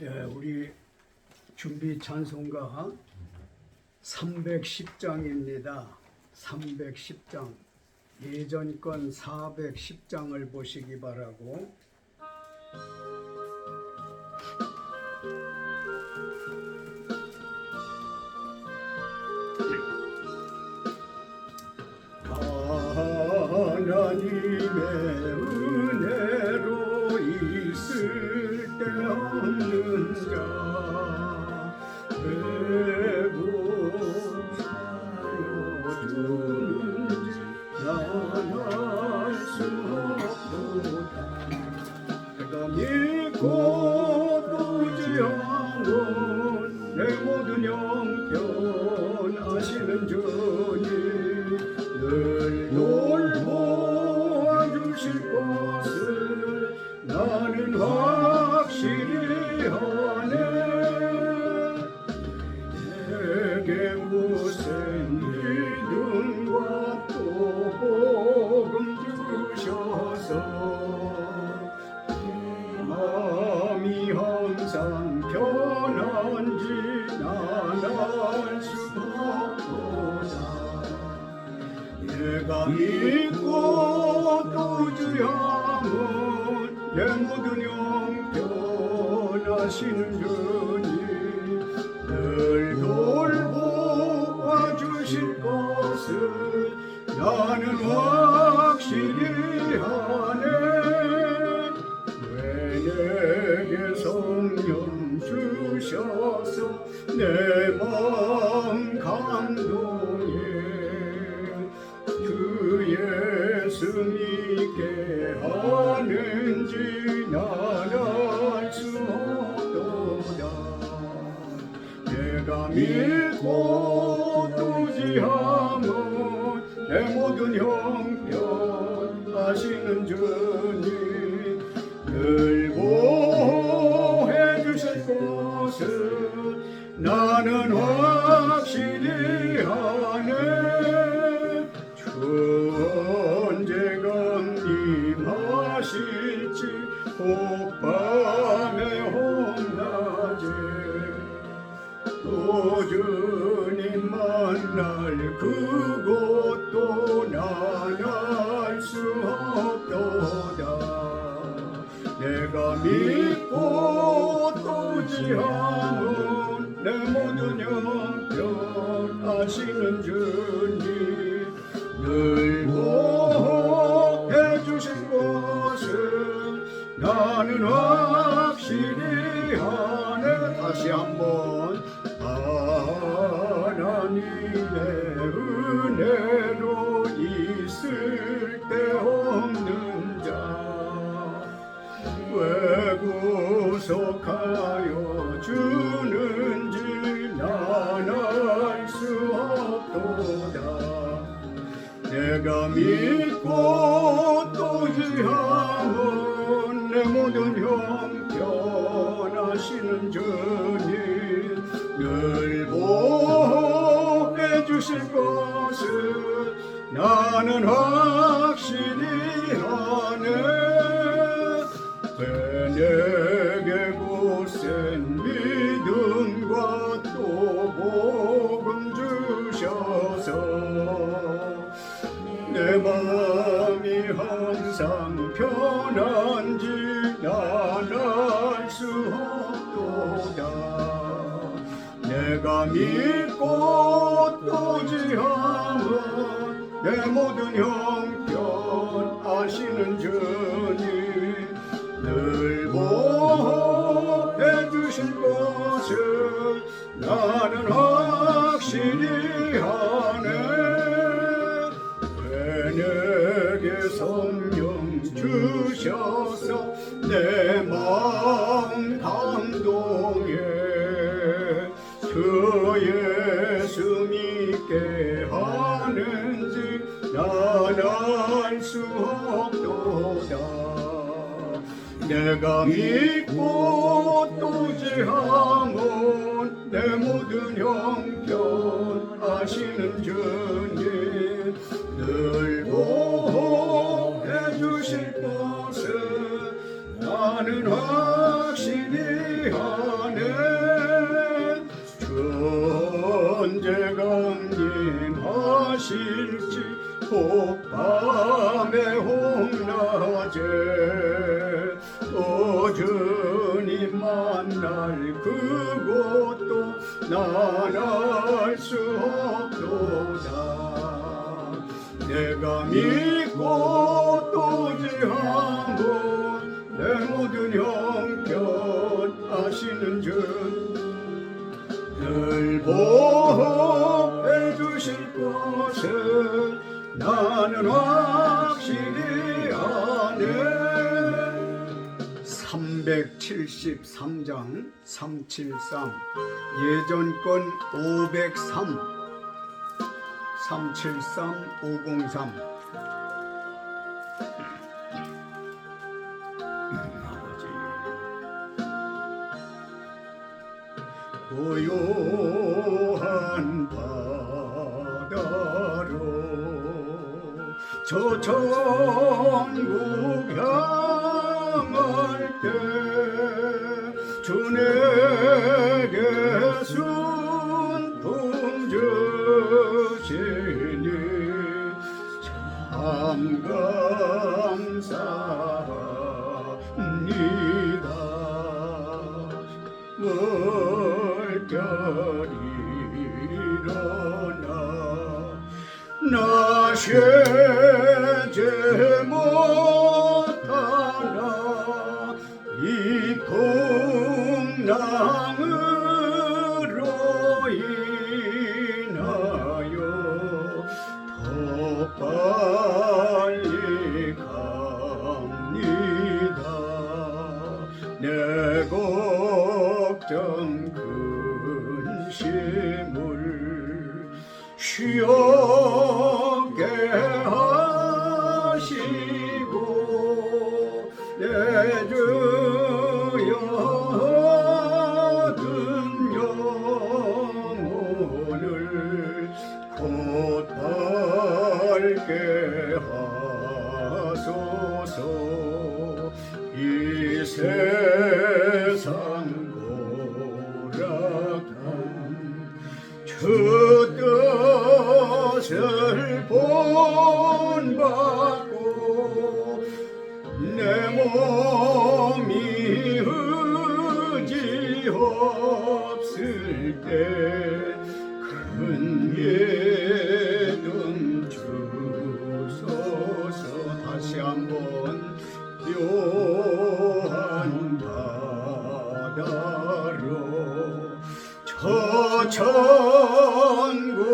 예, 우리 준비 찬송가 310장입니다. 310장. 예전 건 410장을 보시기 바라고. 하나님의 은혜로 있을 데 없는 자 배고파여주는지 난 알 수 없도다. 내가 믿고 또 의지하고 내 모든 형편 아시는 주님 늘 돌보아주실 것을 나는 확실히 하네. 내게 무슨 믿음과 또 복음 주셔서 마음이 항상 편한지 난 알 수 없도다. 내가 믿고 또 의지하면 내 모든 형편 아시는 주님 늘 돌보아 주실 것을 나는 확실히 하네. 왜 내게 성령 주셔서 내 마음 감동해 그 예수 믿게 하는지 난 알 수 없도다. 내가 믿고 또 의지하면 내 모든 형편 아시는 주님 늘 보호해 주실 것을 나는 확실히 하네. 언제가 임하실지 혹밤에 혹낮에 또 주님 만날 그곳도 난 알 수 없도다. 내가 믿고 또 의지하면 내 모든 형편 아시는 주님 늘 보호해 주실 것을 나는 확실히 하네. 다시 한번 하나님의 은혜로 있을 데 없는 자 왜 구속하여 주는지 난 알 수 없도다. 내가 믿고 또 의지하면 내 모든 형편 아시는 주님 늘 보호해 주실 것을 나는 확실히 하네. 왜 내게 굳센 믿음과 또 복음 주셔서 내 마음이 항상 편한지 난 알 수 없도다. 내가 믿고 또 의지하면 내 모든 형편 아시는 주님 늘 보호해 주실 것을 나는 확실히 하네. 내게 성령 주셔서 내 마음 감동해 그 예수 믿게 하는지 난 알 수 없도다. 내가 믿고 또 의지하면 내 모든 형편 아시는 주님 늘 보호해 주실 것을 나는 확실히 만날 그곳도 난 알 수 없도다. 내가 믿고 또 의지하고 내 모든 형편 아시는 줄 늘 보호해 주실 것을 나는 확실히 아네. 373장 373 예전권 503 373 503 고요한 바다로 저 천국 향할 때 주 내게 순풍 주시니 참 감사합니다. 물결이 일어나 나 쉬지 못하나 이 풍랑으로 인하여 더 빨리 갑니다. 내 걱정 근심을 쉬었게 하시고 내 주여 얻은 영혼을 곧 밝게 하소서. 이 세상 고락한 주 뜻을 본받고 내 몸이 의지 없을 때 큰 믿음 주소서. 다시 한번 묘한 바다로 저 천국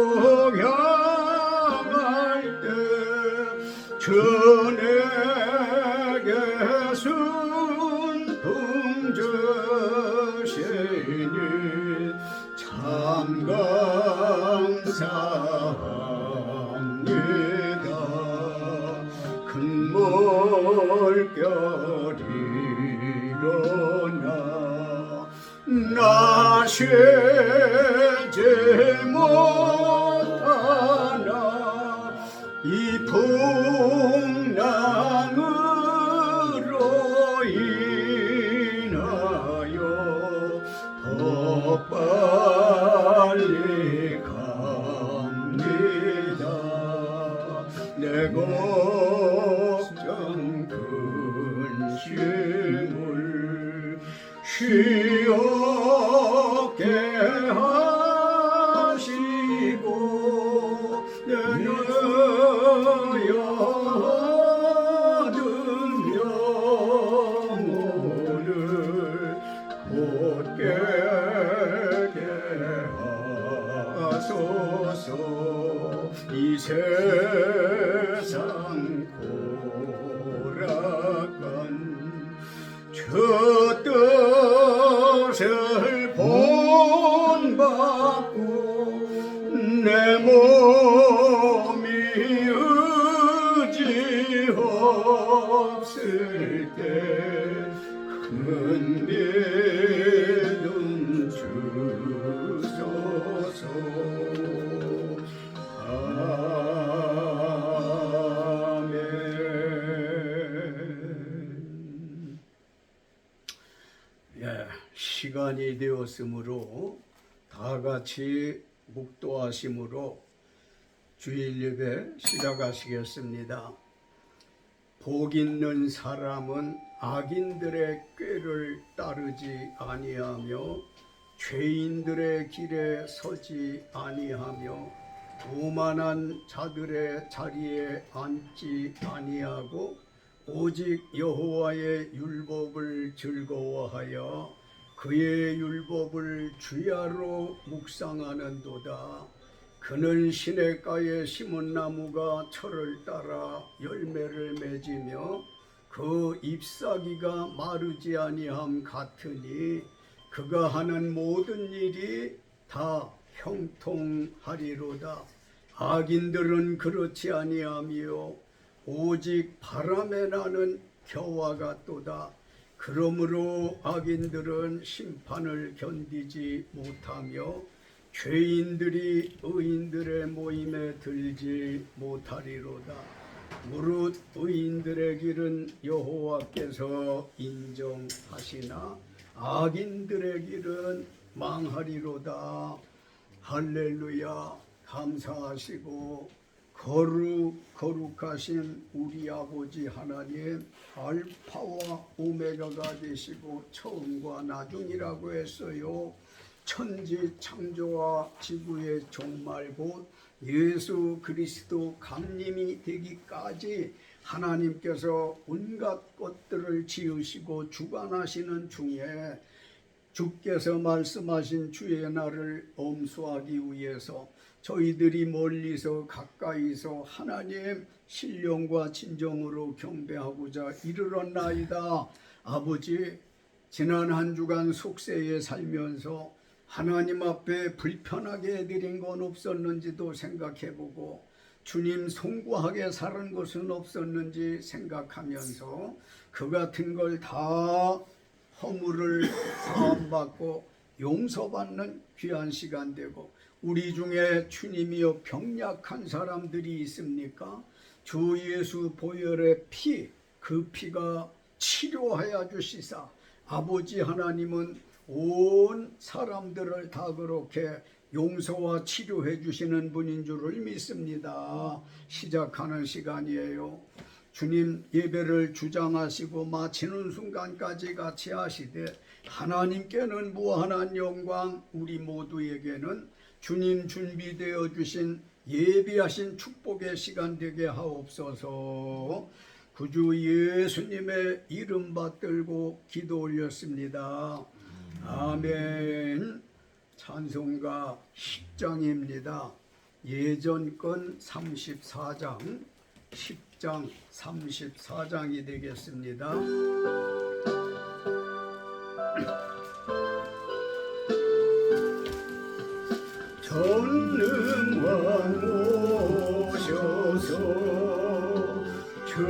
향할 때 주 내게 순풍 주시니 참 감사합니다. 큰 물결이 일어나 나 쉬지 못하나 이 풍랑으로 인하여 더 빨리 갑니다. 내 걱정 근심을 쉬었게 하시고 내 얻은 영혼을 곧게 하소서. 이 세상 고락한 주 뜻을 본받고 내 몸이 의지 없을 때 큰 믿음 주소서. 아멘. 시간이 되었으므로 다 같이 묵도하심으로 주일 예배 시작하시겠습니다. 복 있는 사람은 악인들의 꾀를 따르지 아니하며 죄인들의 길에 서지 아니하며 오만한 자들의 자리에 앉지 아니하고 오직 여호와의 율법을 즐거워하여 그의 율법을 주야로 묵상하는도다. 그는 시냇가에 심은 나무가 철을 따라 열매를 맺으며 그 잎사귀가 마르지 아니함 같으니 그가 하는 모든 일이 다 형통하리로다. 악인들은 그렇지 아니하며 오직 바람에 나는 겨와 같도다. 그러므로 악인들은 심판을 견디지 못하며 죄인들이 의인들의 모임에 들지 못하리로다. 무릇 의인들의 길은 여호와께서 인정하시나 악인들의 길은 망하리로다. 할렐루야. 감사하시고 거룩하신 우리 아버지 하나님, 알파와 오메가가 되시고 처음과 나중이라고 했어요. 천지 창조와 지구의 종말 곧 예수 그리스도 강림이 되기까지 하나님께서 온갖 것들을 지으시고 주관하시는 중에 주께서 말씀하신 주의 날을 엄수하기 위해서 저희들이 멀리서 가까이서 하나님 신령과 진정으로 경배하고자 이르렀나이다. 아버지, 지난 한 주간 속세에 살면서 하나님 앞에 불편하게 해드린 건 없었는지도 생각해보고 주님 송구하게 살은 것은 없었는지 생각하면서 그 같은 걸 다 허물을 사함받고 용서받는 귀한 시간 되고, 우리 중에 주님이여 병약한 사람들이 있습니까? 주 예수 보혈의 피, 그 피가 치료하여 주시사 아버지 하나님은 온 사람들을 다 그렇게 용서와 치료해 주시는 분인 줄을 믿습니다. 시작하는 시간이에요. 주님, 예배를 주장하시고 마치는 순간까지 같이 하시되 하나님께는 무한한 영광, 우리 모두에게는 주님 준비되어 주신 예비하신 축복의 시간 되게 하옵소서. 구주 예수님의 이름 받들고 기도 올렸습니다. 아멘. 찬송가 10장입니다. 예전 건 34장, 10장 34장이 되겠습니다. 전능왕 오셔서 주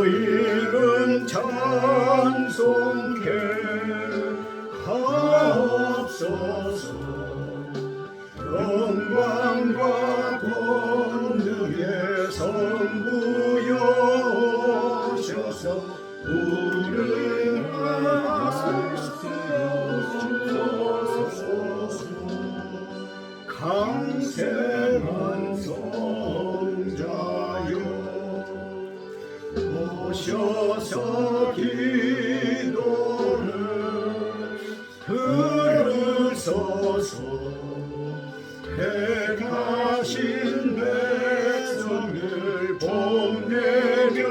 이름 찬송케 하옵소서. 영광과 권능의 성부여 오셔서 우리를 하시옵소서. 강세한 성자여 오셔서 기도를 들으소서. 택하신 백성을 복내려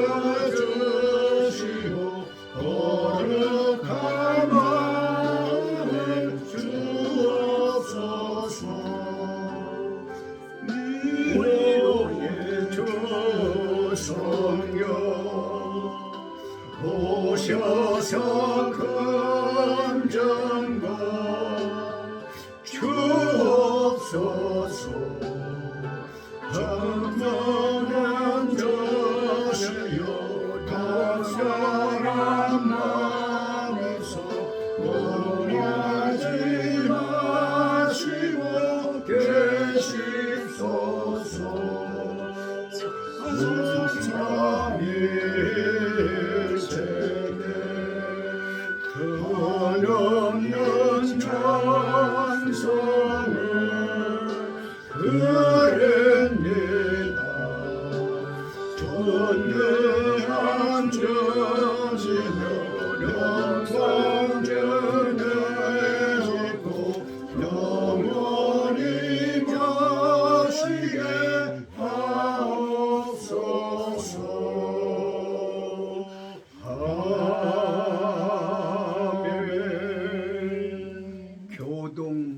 주시고 거룩한 마음을 주옵소서. 위로의 주 성령 오셔서 금정과 주옵소서.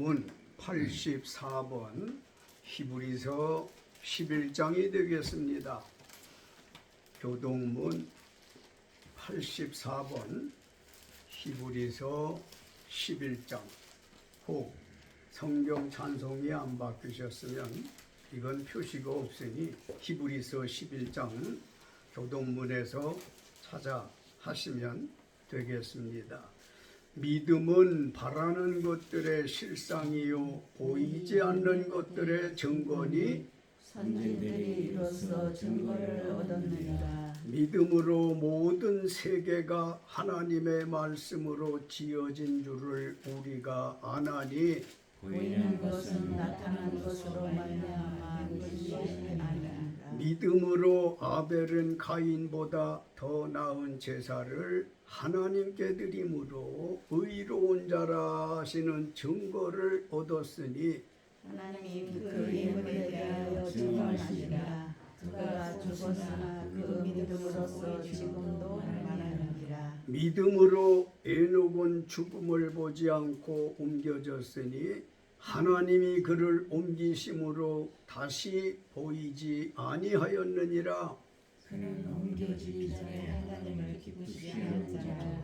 교동문 84번 히브리서 11장이 되겠습니다. 교동문 84번 히브리서 11장. 혹 성경 찬송이 안 바뀌셨으면 이건 표시가 없으니 히브리서 11장 교동문에서 찾아 하시면 되겠습니다. 믿음은 바라는 것들의 실상이요 보이지 않는 것들의 증거니 선진들이 이로써 증거를 얻었느니라. 믿음으로 모든 세계가 하나님의 말씀으로 지어진 줄을 우리가 아나니 보이는 것은 나타난 것으로 말미암아 것이 아니라. 믿음으로 아벨은 가인보다 더 나은 제사를 하나님께 드림으로 의로운 자라 하시는 증거를 얻었으니 하나님이 그 예물에 대하여 증언하시니라. 그가 죽었으나 그 믿음으로써 지금도 살만하니라. 믿음으로 에녹은 죽음을 보지 않고 옮겨졌으니 하나님이 그를 옮기심으로 다시 보이지 아니하였느니라. 그는 옮겨지기 전에 하나님을 기쁘시게 하는 자라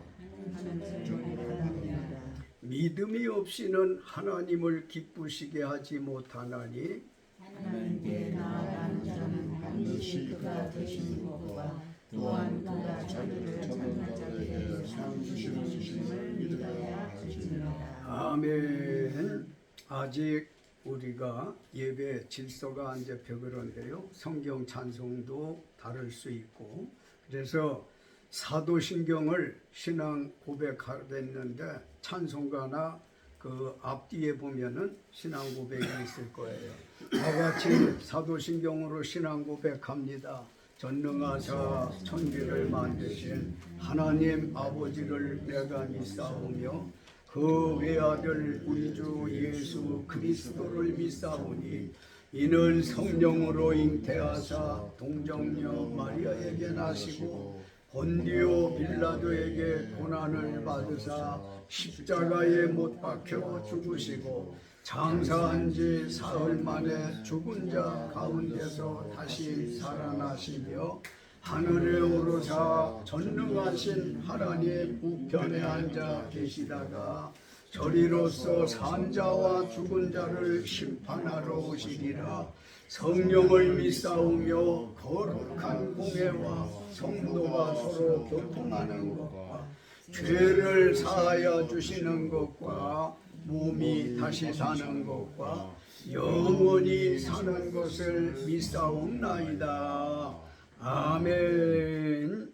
하는 증거를 받느니라. 믿음이 없이는 하나님을 기쁘시게 하지 못하나니 하나님께 나아가는 자는 반드시 그가 되신 것과 또한 그가 자기를 찾는 자에게 상 주시는 믿어야 하시니라. 아멘. 아직 우리가 예배 질서가 안 잡혀 그런데요. 성경 찬송도 다를 수 있고 그래서 사도신경을 신앙 고백하랬는데 찬송가나 그 앞뒤에 보면은 신앙 고백이 있을 거예요. 다 같이 사도신경으로 신앙 고백합니다. 전능하사 천지를 만드신 하나님 아버지를 내가 믿사오며 그 외아들 우리 주 예수 그리스도를 믿사오니 이는 성령으로 잉태하사 동정녀 마리아에게 나시고 본디오 빌라도에게 고난을 받으사 십자가에 못 박혀 죽으시고 장사한 지 사흘 만에 죽은 자 가운데서 다시 살아나시며 하늘에 오르사 전능하신 하나님 우편에 앉아 계시다가 저리로서 산자와 죽은 자를 심판하러 오시리라. 성령을 믿사오며 거룩한 공회와 성도가 서로 교통하는 것과 죄를 사하여 주시는 것과 몸이 다시 사는 것과 영원히 사는 것을 믿사옵나이다. 아멘.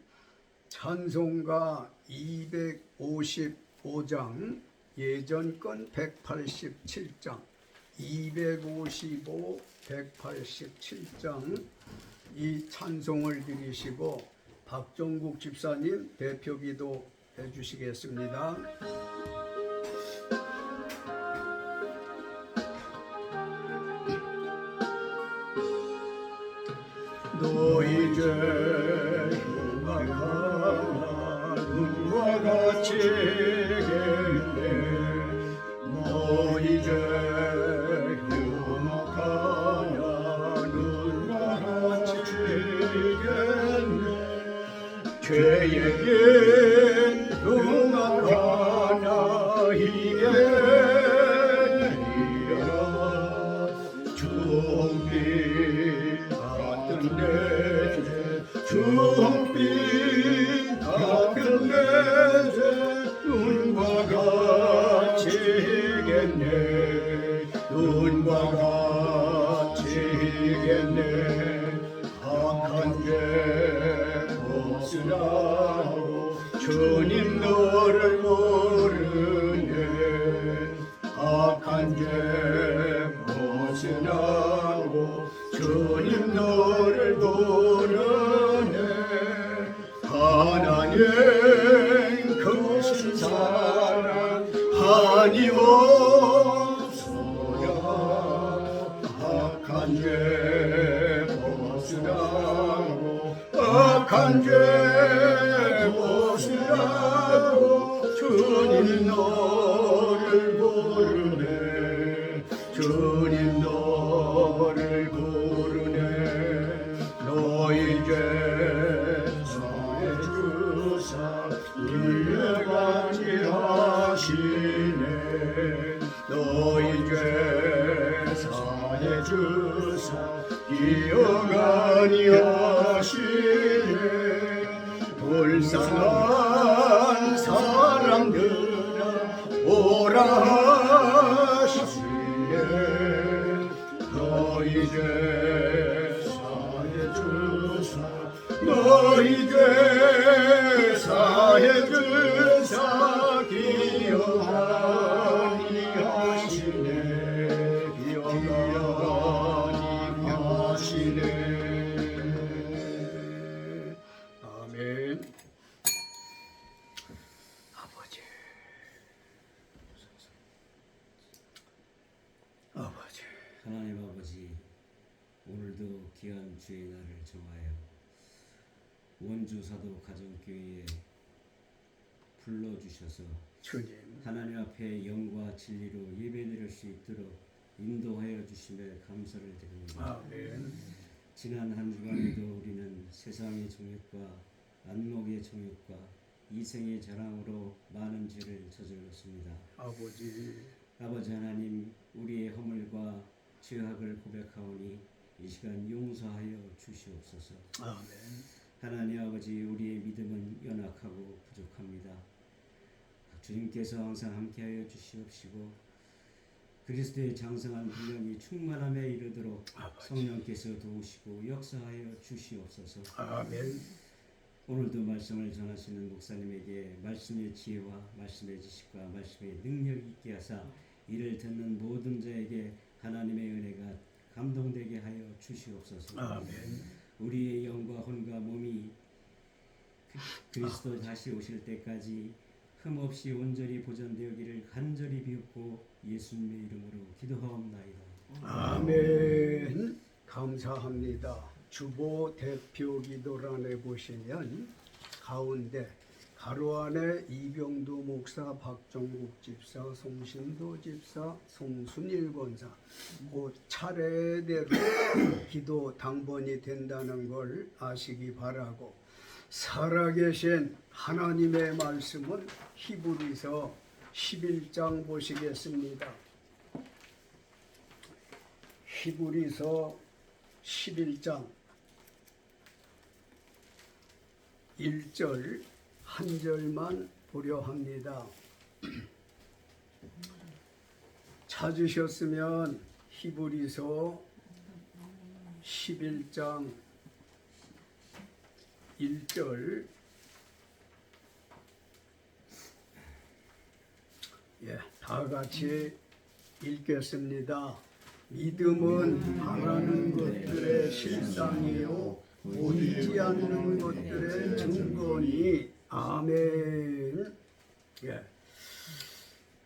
찬송가 255장 예전 건 187장 255, 187장 이 찬송을 드리시고 박종국 집사님 대표기도 해주시겠습니다. 너 이제 흉악하나 눈과 같이 겠네. 너 이제 흉악하나 눈과 같이 겠네. 죄에겐 흉악하나 이겠니라. 주홍빛 주홍빛 같은 내 죄 눈과 같이겠네. 눈과 같이겠네. 악한 죄 벗으라고 주님 너를 모르네. 악한 죄 벗으라고 주님 너를 모르네. 하나님 크신 사랑 아니옵소야. 악한 죄 벗으라고 악한 죄 벗으라고 주님 너를 모르네. 기억하니 하시네 불쌍한 사람들아 오라 하시네 너희 죄 사해 주사 너희 죄 사해 주사 기억하니 하시네 기억하니 하시네 아멘. 아버지 아버지 하나님 아버지, 오늘도 귀한 주의 날을 정하여 원주 사도 가정교회에 불러주셔서 주님 하나님 앞에 영과 진리로 예배드릴 수 있도록 인도하여 주심에 감사를 드립니다. 아멘. 지난 한 주간에도 우리는 세상의 정욕과 안목의 정욕과 이생의 자랑으로 많은 죄를 저질렀습니다. 아버지 아버지 하나님, 우리의 허물과 죄악을 고백하오니 이 시간 용서하여 주시옵소서. 아멘. 하나님 아버지, 우리의 믿음은 연약하고 부족합니다. 주님께서 항상 함께하여 주시옵시고 그리스도의 장성한 분량이 충만함에 이르도록 성령께서 도우시고 역사하여 주시옵소서. 아멘. 오늘도 말씀을 전하시는 목사님에게 말씀의 지혜와 말씀의 지식과 말씀의 능력이 있게 하사 이를 듣는 모든 자에게 하나님의 은혜가 감동되게 하여 주시옵소서. 아멘. 우리의 영과 혼과 몸이 그리스도 다시 오실 때까지 흠없이 온전히 보존되기를 간절히 비옵고 예수님의 이름으로 기도하옵나이다. 아멘. 감사합니다. 주보 대표 기도란에 보시면 가운데 가로 안에 이병두 목사, 박정국 집사, 송신도 집사, 송순일 권사 그 차례대로 기도 당번이 된다는 걸 아시기 바라고, 살아계신 하나님의 말씀은 히브리서 11장 보시겠습니다. 히브리서 11장 1절 한 절만 보려 합니다. 찾으셨으면 히브리서 11장 1절 다 같이 읽겠습니다. 믿음은 바라는 것들의 실상이요 보이지 않는 것들의 증거니. 아멘.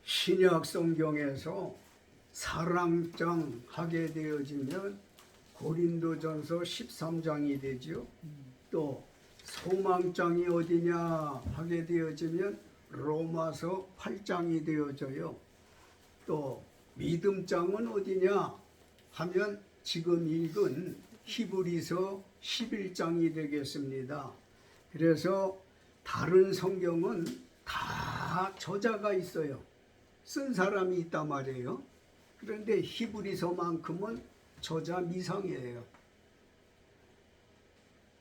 신약 성경에서 사랑장 하게 되어지면 고린도전서 13장이 되죠. 또 소망장이 어디냐 하게 되어지면 로마서 8장이 되어져요. 또 믿음장은 어디냐 하면 지금 읽은 히브리서 11장이 되겠습니다. 그래서 다른 성경은 다 저자가 있어요. 쓴 사람이 있단 말이에요. 그런데 히브리서만큼은 저자 미상이에요.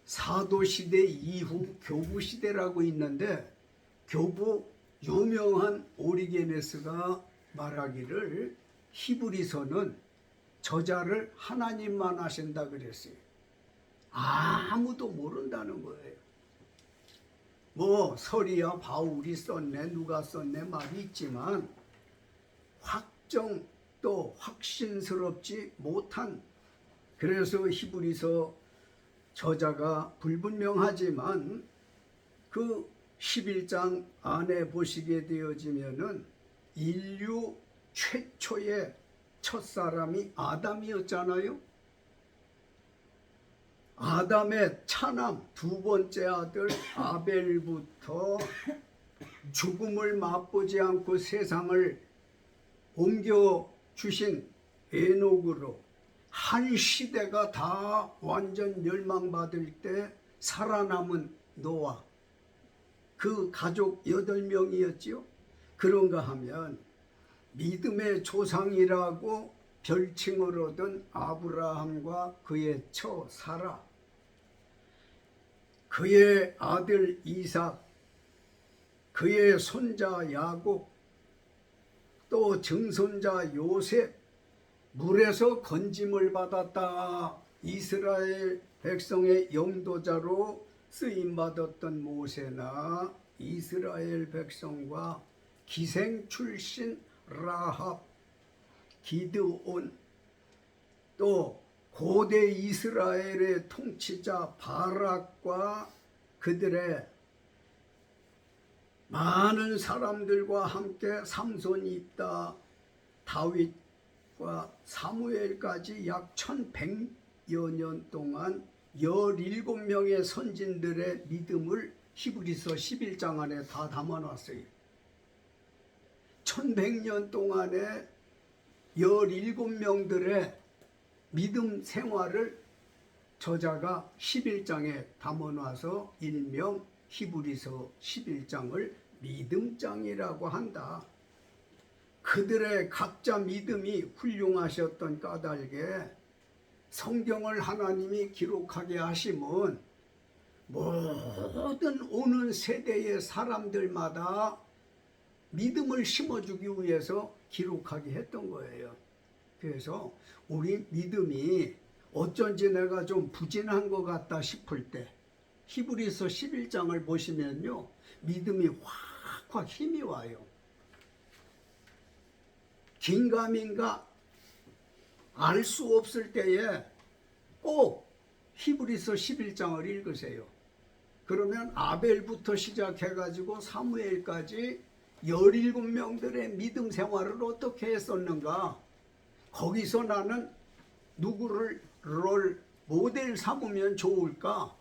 사도시대 이후 교부시대라고 있는데 교부 유명한 오리게네스가 말하기를 히브리서는 저자를 하나님만 아신다 그랬어요. 아무도 모른다는 거예요. 뭐 서리야 바울이 썼네 누가 썼네 말이 있지만 확정 또 확신스럽지 못한, 그래서 히브리서 저자가 불분명하지만 그 11장 안에 보시게 되어지면은 인류 최초의 첫사람이 아담이었잖아요. 아담의 차남 두 번째 아들 아벨부터 죽음을 맛보지 않고 세상을 옮겨주신 에녹으로 한 시대가 다 완전 멸망받을 때 살아남은 노아, 그 가족 8명이었지요. 그런가 하면 믿음의 조상이라고 별칭을 얻은 아브라함과 그의 처 사라, 그의 아들 이삭, 그의 손자 야곱, 또 증손자 요셉, 물에서 건짐을 받았다. 이스라엘 백성의 영도자로 쓰임받았던 모세나 이스라엘 백성과 기생 출신 라합, 기드온, 또 고대 이스라엘의 통치자 바락과 그들의 많은 사람들과 함께 삼손이 있다. 다윗과 사무엘까지 약 1100여 년 동안 17명의 선진들의 믿음을 히브리서 11장 안에 다 담아놨어요. 1100년 동안에 17명들의 믿음 생활을 저자가 11장에 담아놔서 일명 히브리서 11장을 믿음장이라고 한다. 그들의 각자 믿음이 훌륭하셨던 까닭에 성경을 하나님이 기록하게 하심은 모든 오는 세대의 사람들마다 믿음을 심어주기 위해서 기록하게 했던 거예요. 그래서 우리 믿음이 어쩐지 내가 좀 부진한 것 같다 싶을 때 히브리서 11장을 보시면요, 믿음이 확 힘이 와요. 긴가민가 알 수 없을 때에 꼭 히브리서 11장을 읽으세요. 그러면 아벨부터 시작해가지고 사무엘까지 17명들의 믿음 생활을 어떻게 했었는가, 거기서 나는 누구를 모델 삼으면 좋을까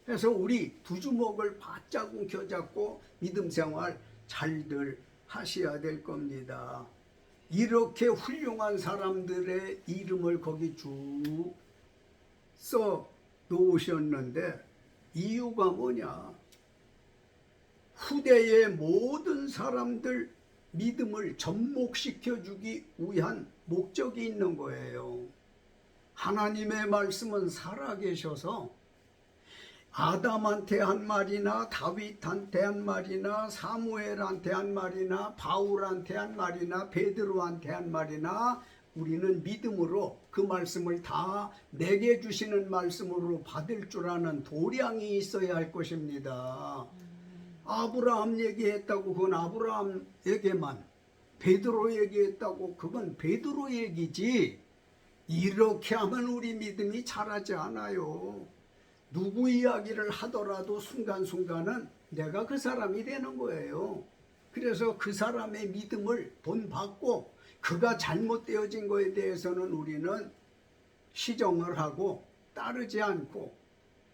해서 우리 두 주먹을 바짝 움켜잡고 믿음 생활 잘들 하셔야 될 겁니다. 이렇게 훌륭한 사람들의 이름을 거기 쭉 써 놓으셨는데 이유가 뭐냐? 후대의 모든 사람들 믿음을 접목시켜 주기 위한 목적이 있는 거예요. 하나님의 말씀은 살아계셔서 아담한테 한 말이나 다윗한테 한 말이나 사무엘한테 한 말이나 바울한테 한 말이나 베드로한테 한 말이나 우리는 믿음으로 그 말씀을 다 내게 주시는 말씀으로 받을 줄 아는 도량이 있어야 할 것입니다. 아브라함 얘기했다고 그건 아브라함에게만, 베드로 얘기했다고 그건 베드로 얘기지, 이렇게 하면 우리 믿음이 자라지 않아요. 누구 이야기를 하더라도 순간순간은 내가 그 사람이 되는 거예요. 그래서 그 사람의 믿음을 본받고 그가 잘못되어진 거에 대해서는 우리는 시정을 하고 따르지 않고,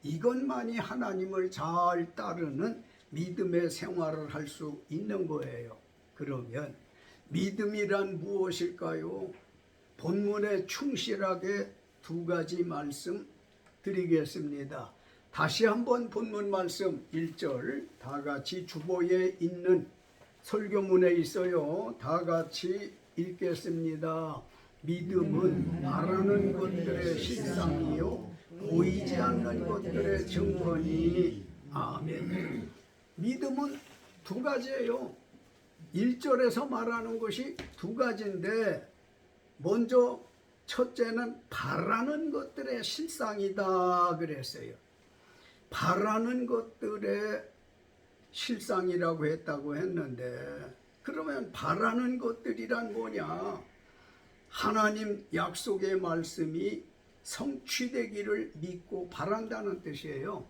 이것만이 하나님을 잘 따르는 믿음의 생활을 할 수 있는 거예요. 그러면 믿음이란 무엇일까요? 본문에 충실하게 두 가지 말씀 드리겠습니다. 다시 한번 본문 말씀 1절 다 같이 주보에 있는 설교문에 있어요. 다 같이 읽겠습니다. 믿음은 말하는 것들의 실상이요 보이지 않는 것들의 증거니. 아멘. 믿음은 두 가지예요. 1절에서 말하는 것이 두 가지인데, 먼저 첫째는 바라는 것들의 실상이다 그랬어요. 바라는 것들의 실상이라고 했다고 했는데, 그러면 바라는 것들이란 뭐냐? 하나님 약속의 말씀이 성취되기를 믿고 바란다는 뜻이에요.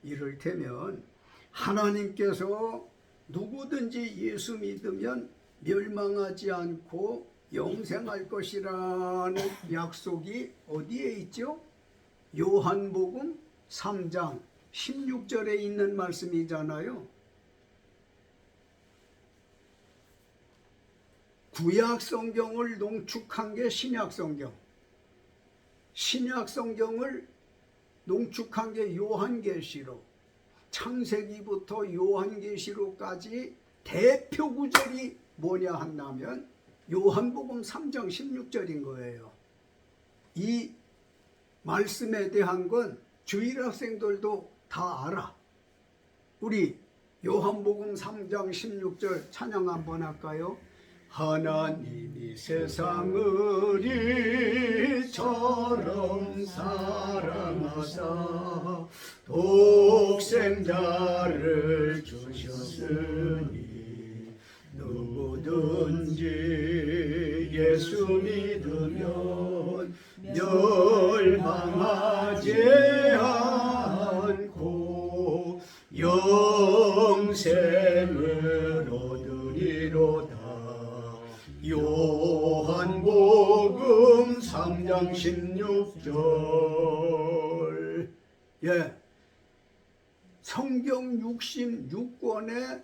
이를테면 하나님께서 누구든지 예수 믿으면 멸망하지 않고 영생할 것이라는 약속이 어디에 있죠? 요한복음 3장 16절에 있는 말씀이잖아요. 구약 성경을 농축한 게 신약 성경, 신약 성경을 농축한 게 요한계시록, 창세기부터 요한계시록까지 대표 구절이 뭐냐 한다면 요한복음 3장 16절인 거예요. 이 말씀에 대한 건 주일 학생들도 다 알아. 우리 요한복음 3장 16절 찬양 한번 할까요? 하나님이 세상을 이처럼 사랑하사 독생자를 주셨으니 누구든지 예수 믿으면 멸망하지 않고 영생을 얻으리로다. 요한복음 3장 16절. 예, 성경 66권의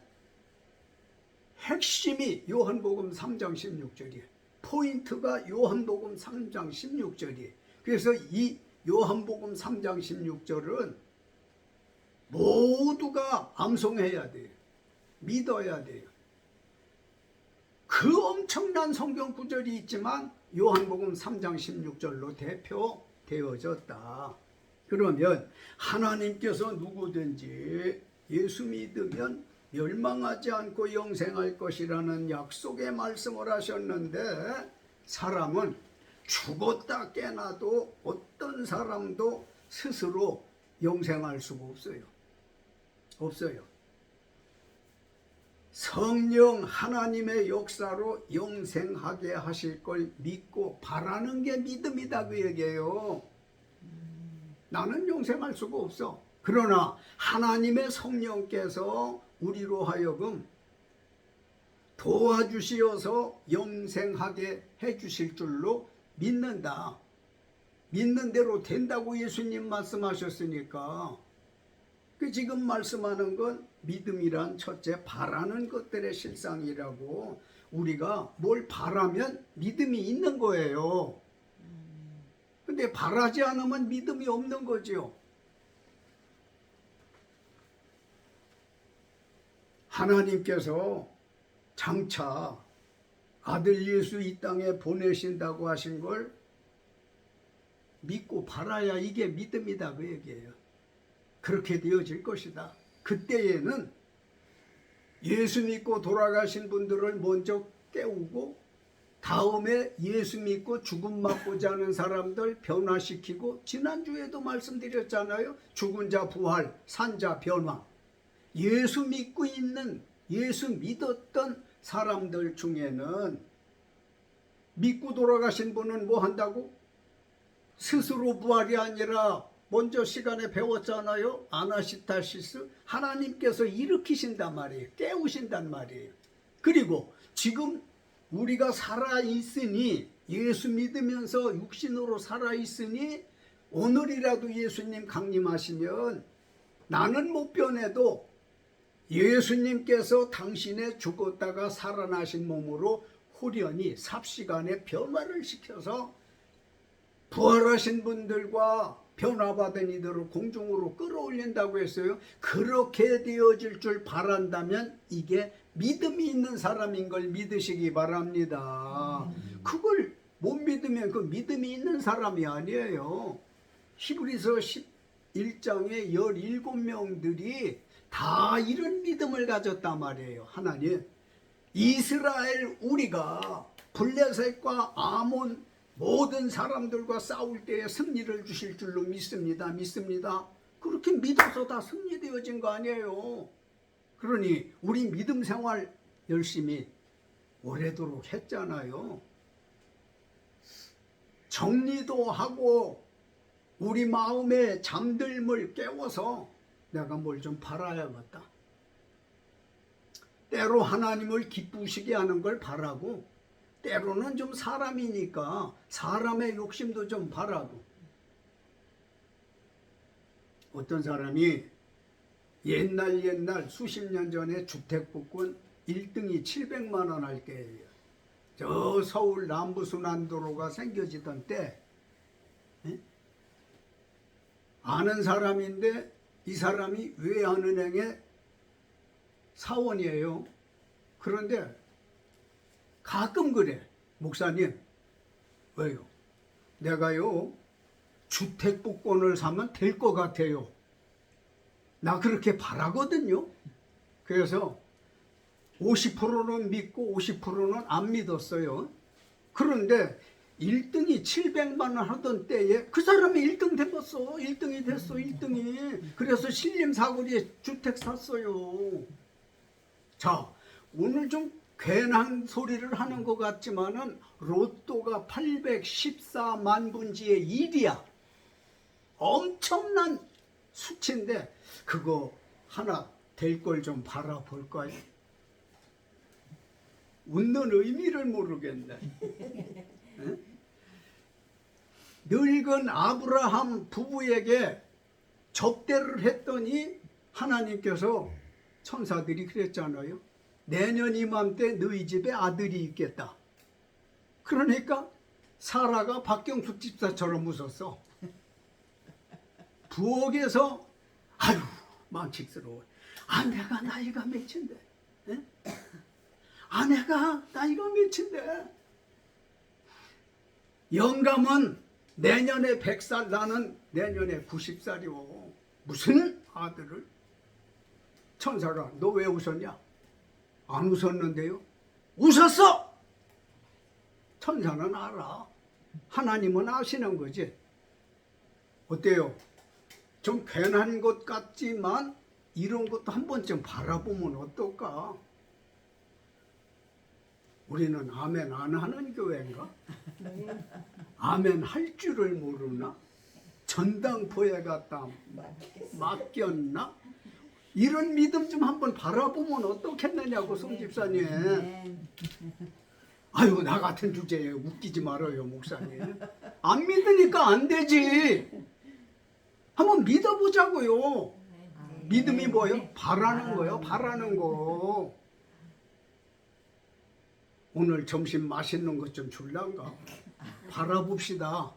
핵심이 요한복음 3장 16절이에요. 포인트가 요한복음 3장 16절이에요. 그래서 이 요한복음 3장 16절은 모두가 암송해야 돼요. 믿어야 돼요. 그 엄청난 성경 구절이 있지만 요한복음 3장 16절로 대표되어졌다. 그러면 하나님께서 누구든지 예수 믿으면 멸망하지 않고 영생할 것이라는 약속의 말씀을 하셨는데, 사람은 죽었다 깨나도 어떤 사람도 스스로 영생할 수가 없어요. 성령 하나님의 역사로 영생하게 하실 걸 믿고 바라는 게 믿음이다, 그 얘기예요. 나는 영생할 수가 없어. 그러나 하나님의 성령께서 우리로 하여금 도와주시어서 영생하게 해주실 줄로 믿는다. 믿는 대로 된다고 예수님 말씀하셨으니까, 그 지금 말씀하는 건 믿음이란 첫째 바라는 것들의 실상이라고. 우리가 뭘 바라면 믿음이 있는 거예요. 근데 바라지 않으면 믿음이 없는 거죠. 하나님께서 장차 아들 예수 이 땅에 보내신다고 하신 걸 믿고 바라야 이게 믿음이다, 그 얘기예요. 그렇게 되어질 것이다. 그때에는 예수 믿고 돌아가신 분들을 먼저 깨우고, 다음에 예수 믿고 죽음 맞고자 하는 사람들 변화시키고, 지난주에도 말씀드렸잖아요. 죽은 자 부활, 산 자 변화. 예수 믿고 있는, 예수 믿었던 사람들 중에는 믿고 돌아가신 분은 뭐 한다고? 스스로 부활이 아니라 먼저 시간에 배웠잖아요. 아나시타시스, 하나님께서 일으키신단 말이에요. 깨우신단 말이에요. 그리고 지금 우리가 살아있으니, 예수 믿으면서 육신으로 살아있으니, 오늘이라도 예수님 강림하시면 나는 못 변해도 예수님께서 당신의 죽었다가 살아나신 몸으로 후련히 삽시간에 변화를 시켜서 부활하신 분들과 변화받은 이들을 공중으로 끌어올린다고 했어요. 그렇게 되어질 줄 바란다면 이게 믿음이 있는 사람인 걸 믿으시기 바랍니다. 그걸 못 믿으면 그 믿음이 있는 사람이 아니에요. 히브리서 11장의 17명들이 다 이런 믿음을 가졌단 말이에요. 하나님, 이스라엘 우리가 블레셋과 아몬 모든 사람들과 싸울 때에 승리를 주실 줄로 믿습니다. 그렇게 믿어서 다 승리되어진 거 아니에요. 그러니 우리 믿음 생활 열심히 오래도록 했잖아요. 정리도 하고 우리 마음의 잠들음을 깨워서 내가 뭘 좀 바라야겠다. 때로 하나님을 기쁘시게 하는 걸 바라고, 때로는 좀 사람이니까 사람의 욕심도 좀 바라고. 어떤 사람이 옛날 수십 년 전에 주택복권 1등이 700만 원 할 때예요. 저 서울 남부순환도로가 생겨지던 때, 아는 사람인데 이 사람이 외환은행의 사원이에요. 그런데 가끔 그래. 목사님, 왜요? 내가요, 주택복권을 사면 될 것 같아요. 나 그렇게 바라거든요. 그래서 50%는 믿고 50%는 안 믿었어요. 그런데 1등이 700만 원 하던 때에 그 사람이 1등 됐어. 1등이 됐어. 1등이. 그래서 신림사거리에 주택 샀어요. 자, 오늘 좀 괜한 소리를 하는 것 같지만은 로또가 814만 분지의 1이야. 엄청난 수치인데 그거 하나 될 걸 좀 바라볼까요? 웃는 의미를 모르겠네. 에? 늙은 아브라함 부부에게 접대를 했더니 하나님께서 천사들이 그랬잖아요. 내년 이맘때 너희 집에 아들이 있겠다. 그러니까 사라가 박경숙 집사처럼 웃었어. 부엌에서 아유 만칙스러워. 아내가 나이가 몇인데? 에? 아내가 나이가 몇인데? 영감은 내년에 100살, 나는 내년에 90살이오. 무슨 아들을? 천사가 너 왜 웃었냐? 안 웃었는데요? 웃었어! 천사는 알아. 하나님은 아시는 거지. 어때요? 좀 괜한 것 같지만 이런 것도 한 번쯤 바라보면 어떨까? 우리는 아멘 안 하는 교회인가? 아멘 할 줄을 모르나? 전당포에 갔다 맡겼나? 이런 믿음 좀 한번 바라보면 어떻겠느냐고 송집사님. 아유 나 같은 주제에 웃기지 말아요 목사님. 안 믿으니까 안 되지. 한번 믿어보자고요. 믿음이 뭐예요? 바라는 거예요. 바라는 거. 오늘 점심 맛있는 것 좀 줄란가? 바라봅시다.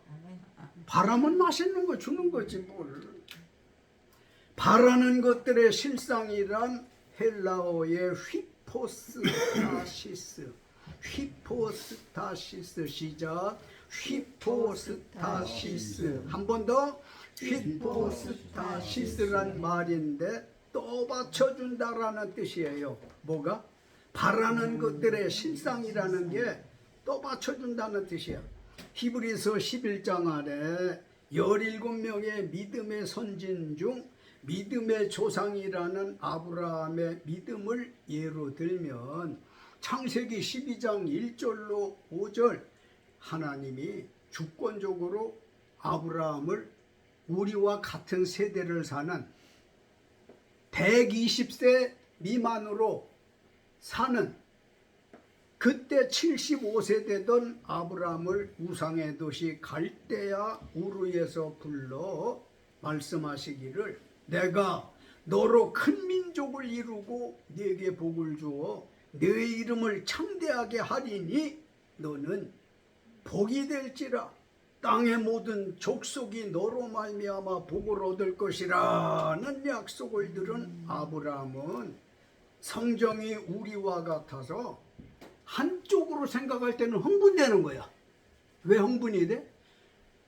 바라면 맛있는 거 주는 거지 뭘. 바라는 것들의 실상이란 헬라어의 휘포스타시스. 휘포스타시스 시작. 휘포스타시스. 한 번 더. 휘포스타시스란 말인데 떠받쳐준다라는 뜻이에요. 뭐가? 바라는 것들의 실상이라는 게 떠받쳐준다는 뜻이야. 히브리서 11장 안에 17명의 믿음의 선진 중 믿음의 조상이라는 아브라함의 믿음을 예로 들면 창세기 12장 1절로 5절 하나님이 주권적으로 아브라함을 우리와 같은 세대를 사는 120세 미만으로 사는 그때 75세 되던 아브라함을 우상의 도시 갈대아 우르에서 불러 말씀하시기를 내가 너로 큰 민족을 이루고 네게 복을 주어 네 이름을 창대하게 하리니 너는 복이 될지라 땅의 모든 족속이 너로 말미암아 복을 얻을 것이라는 약속을 들은 아브라함은 성정이 우리와 같아서 한쪽으로 생각할 때는 흥분되는 거야. 왜 흥분이 돼?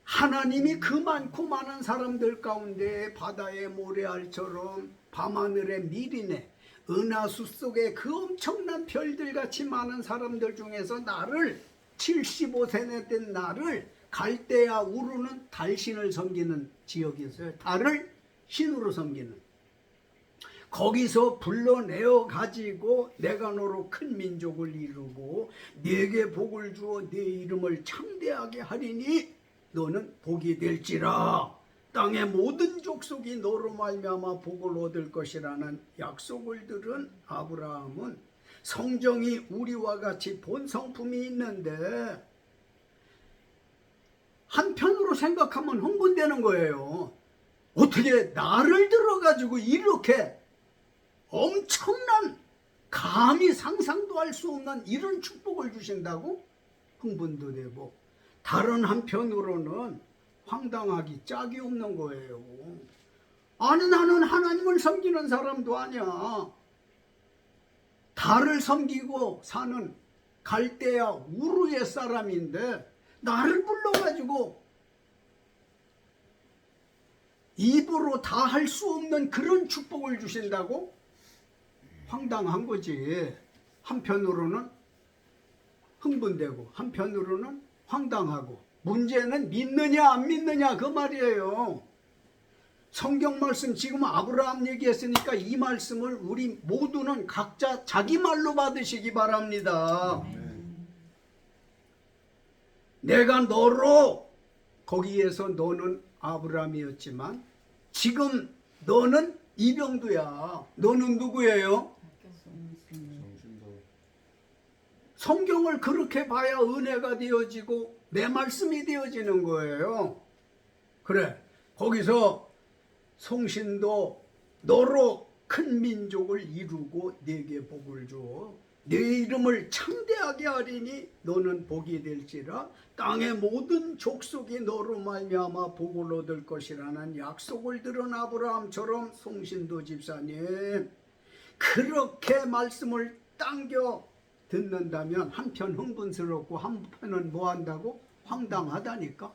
하나님이 그 많고 많은 사람들 가운데 바다의 모래알처럼 밤하늘의 미리네 은하수 속에 그 엄청난 별들같이 많은 사람들 중에서 나를 75세나 된 나를 갈대아 우르는 달신을 섬기는 지역이 있어요. 달을 신으로 섬기는. 거기서 불러내어 가지고 내가 너로 큰 민족을 이루고 네게 복을 주어 네 이름을 창대하게 하리니 너는 복이 될지라 땅의 모든 족속이 너로 말미암아 복을 얻을 것이라는 약속을 들은 아브라함은 성정이 우리와 같이 본 성품이 있는데 한편으로 생각하면 흥분되는 거예요. 어떻게 나를 들어가지고 이렇게 엄청난 감히 상상도 할 수 없는 이런 축복을 주신다고? 흥분도 되고 다른 한편으로는 황당하기 짝이 없는 거예요. 아니 나는 하나님을 섬기는 사람도 아니야. 달을 섬기고 사는 갈대아 우르의 사람인데 나를 불러가지고 입으로 다 할 수 없는 그런 축복을 주신다고? 황당한 거지. 한편으로는 흥분되고 한편으로는 황당하고, 문제는 믿느냐 안 믿느냐 그 말이에요. 성경 말씀 지금 아브라함 얘기했으니까 이 말씀을 우리 모두는 각자 자기 말로 받으시기 바랍니다. 내가 너로, 거기에서 너는 아브라함이었지만 지금 너는 이병두야. 너는 누구예요? 성경을 그렇게 봐야 은혜가 되어지고 내 말씀이 되어지는 거예요. 그래, 거기서 송신도 너로 큰 민족을 이루고 네게 복을 줘. 네 이름을 창대하게 하리니 너는 복이 될지라. 땅의 모든 족속이 너로 말미암아 복을 얻을 것이라는 약속을 들은 아브라함처럼 송신도 집사님, 그렇게 말씀을 당겨 듣는다면 한편 흥분스럽고 한편은 뭐 한다고? 황당하다니까.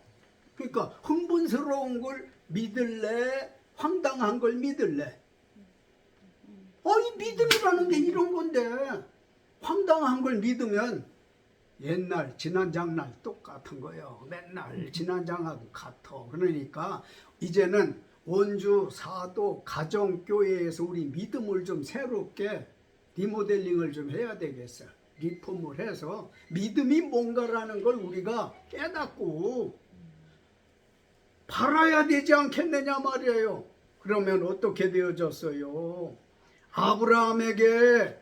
그러니까 흥분스러운 걸 믿을래? 황당한 걸 믿을래? 이 믿음이라는 게 이런 건데, 황당한 걸 믿으면 옛날 지난장날 똑같은 거예요. 맨날 지난장하고 같아. 그러니까 이제는 원주 사도 가정교회에서 우리 믿음을 좀 새롭게 리모델링을 좀 해야 되겠어요. 리폼을 해서 믿음이 뭔가라는 걸 우리가 깨닫고 바라야 되지 않겠느냐 말이에요. 그러면 어떻게 되어졌어요? 아브라함에게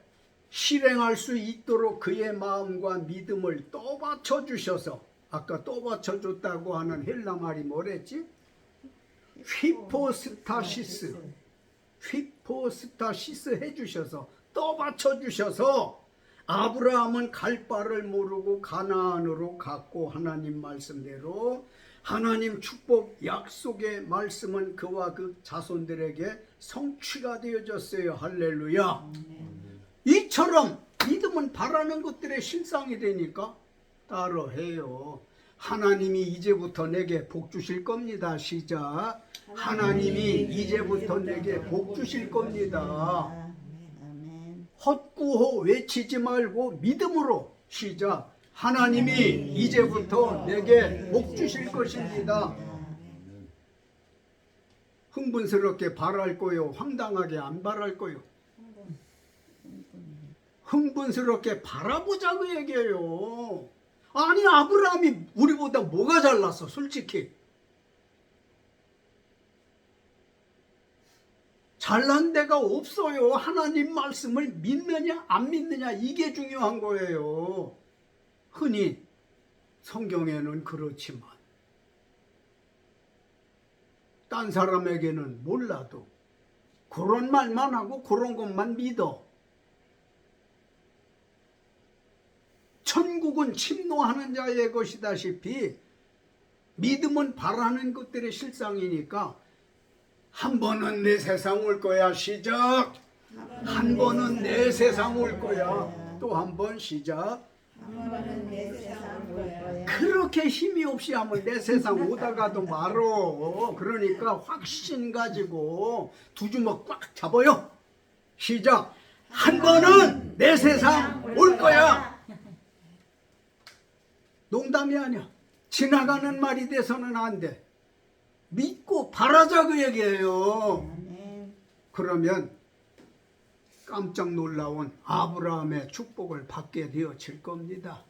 실행할 수 있도록 그의 마음과 믿음을 떠받쳐 주셔서, 아까 떠받쳐줬다고 하는 헬라 말이 뭐랬지? 휘포스타시스 해주셔서, 떠받쳐 주셔서 아브라함은 갈 바를 모르고 가나안으로 갔고, 하나님 말씀대로 하나님 축복 약속의 말씀은 그와 그 자손들에게 성취가 되어졌어요. 할렐루야. 이처럼 믿음은 바라는 것들의 실상이 되니까 따라해요. 하나님이 이제부터 내게 복 주실 겁니다. 시작. 하나님이 이제부터 내게 복 주실 겁니다. 헛구호 외치지 말고 믿음으로 시작. 하나님이 이제부터 내게 복 주실 것입니다. 흥분스럽게 바랄 거요? 황당하게 안 바랄 거요? 흥분스럽게 바라보자 그 얘기예요. 아니, 아브라함이 우리보다 뭐가 잘났어? 솔직히 잘난 데가 없어요. 하나님 말씀을 믿느냐 안 믿느냐, 이게 중요한 거예요. 흔히 성경에는 그렇지만 딴 사람에게는 몰라도 그런 말만 하고 그런 것만 믿어. 천국은 침노하는 자의 것이다시피 믿음은 바라는 것들의 실상이니까 한 번은 내 세상 올 거야. 시작. 한 번은 내 세상 올 거야. 또 한 번 시작. 한 번은 내 세상 올 거야. 그렇게 힘이 없이 하면 내 세상 오다가도 말어. 그러니까 확신 가지고 두 주먹 꽉 잡아요. 시작. 한 번은 내 세상 올 거야. 농담이 아니야. 지나가는 말이 돼서는 안 돼. 믿고 바라자 그 얘기예요. 그러면 깜짝 놀라운 아브라함의 축복을 받게 되어질 겁니다.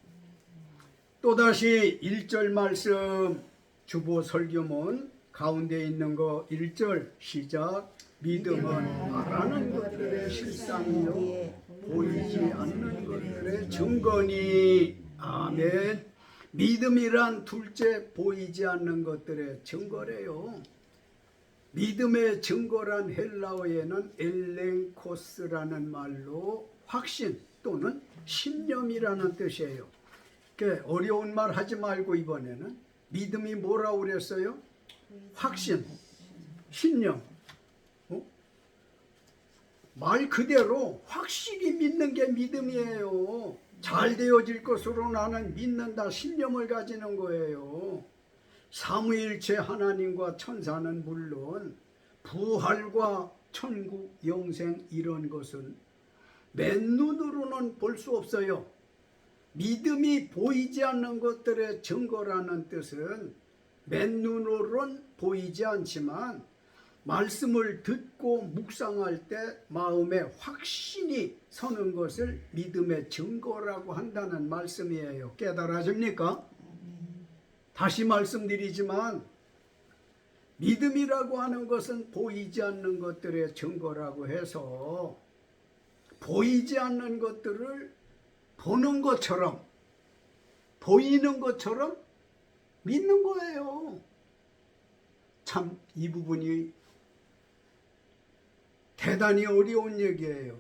또다시 1절 말씀, 주보 설교문 가운데 있는 거 1절 시작. 믿음은 바라는 것들의 실상이요 보이지 않는 것들의 증거니. 아멘. 믿음이란 둘째 보이지 않는 것들의 증거래요. 믿음의 증거란 헬라어에는 엘렌코스라는 말로 확신 또는 신념이라는 뜻이에요. 어려운 말 하지 말고 이번에는 믿음이 뭐라고 그랬어요? 확신, 신념. 말 그대로 확실히 믿는 게 믿음이에요. 잘 되어질 것으로 나는 믿는다 신념을 가지는 거예요. 삼위일체 하나님과 천사는 물론 부활과 천국, 영생 이런 것은 맨눈으로는 볼 수 없어요. 믿음이 보이지 않는 것들의 증거라는 뜻은 맨눈으로는 보이지 않지만 말씀을 듣고 묵상할 때 마음에 확신이 서는 것을 믿음의 증거라고 한다는 말씀이에요. 깨달아집니까? 다시 말씀드리지만 믿음이라고 하는 것은 보이지 않는 것들의 증거라고 해서 보이지 않는 것들을 보는 것처럼 보이는 것처럼 믿는 거예요. 참 이 부분이 대단히 어려운 얘기예요.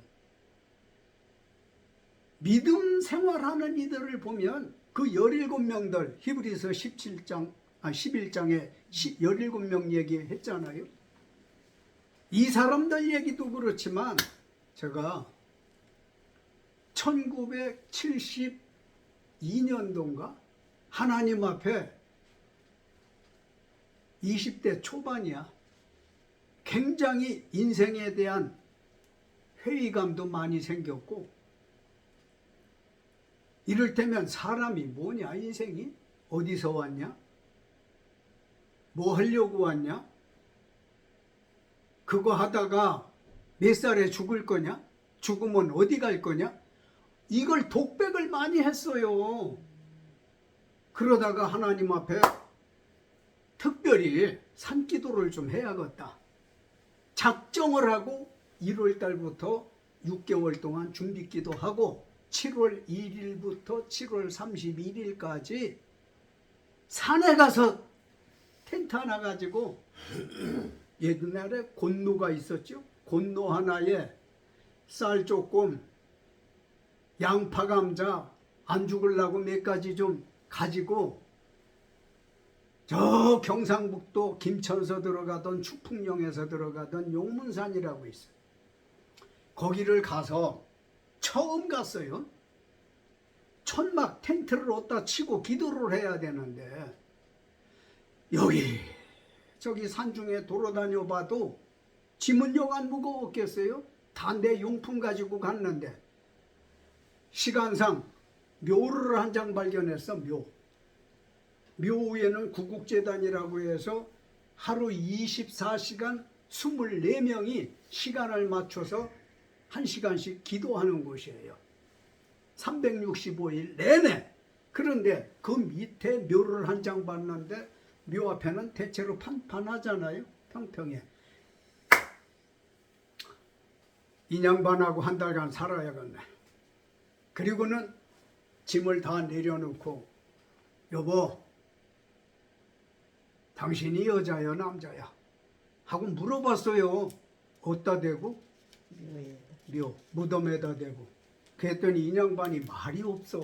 믿음 생활하는 이들을 보면 그 17명들 히브리서 11장에 17명 얘기했잖아요. 이 사람들 얘기도 그렇지만 제가 1972년도인가 하나님 앞에 20대 초반이야. 굉장히 인생에 대한 회의감도 많이 생겼고 이를테면 사람이 뭐냐 인생이 어디서 왔냐 뭐 하려고 왔냐 그거 하다가 몇 살에 죽을 거냐 죽으면 어디 갈 거냐 이걸 독백을 많이 했어요. 그러다가 하나님 앞에 특별히 산기도를 좀 해야겠다 작정을 하고 1월 달부터 6개월 동안 준비기도 하고 7월 1일부터 7월 31일까지 산에 가서 텐트 하나 가지고 옛날에 곤노가 있었죠. 곤노 하나에 쌀 조금 양파 감자 안 죽으려고 몇 가지 좀 가지고 저 경상북도 김천에서 들어가던 추풍령에서 들어가던 용문산이라고 있어요. 거기를 가서 처음 갔어요. 천막 텐트를 어디다 치고 기도를 해야 되는데 여기 저기 산중에 돌아다녀 봐도 짐은 여간 무거웠겠어요? 다 내 용품 가지고 갔는데 시간상 묘를 한 장 발견했어. 묘 위에는 구국재단이라고 해서 하루 24시간 24명이 시간을 맞춰서 1시간씩 기도하는 곳이에요. 365일 내내. 그런데 그 밑에 묘를 한 장 봤는데 묘 앞에는 대체로 판판하잖아요. 평평해. 인양반하고 한 달간 살아야겠네. 그리고는 짐을 다 내려놓고 여보 당신이 여자야 남자야 하고 물어봤어요. 어디다 대고? 묘 무덤에다 대고. 그랬더니 인양반이 말이 없어.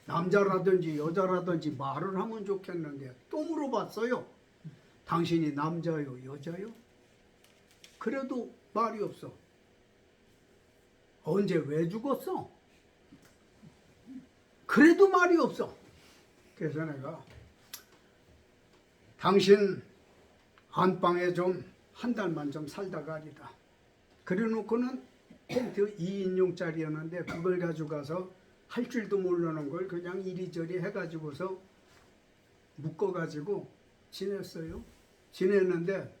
남자라든지 여자라든지 말을 하면 좋겠는데 또 물어봤어요. 당신이 남자요 여자요? 그래도 말이 없어. 언제 왜 죽었어? 그래도 말이 없어. 그래서 내가 당신 안방에 좀 한 달만 좀 살다 가리다. 그래 놓고는 텐트 2인용짜리였는데 그걸 가져가서 할 줄도 모르는 걸 그냥 이리저리 해가지고서 묶어가지고 지냈어요. 지냈는데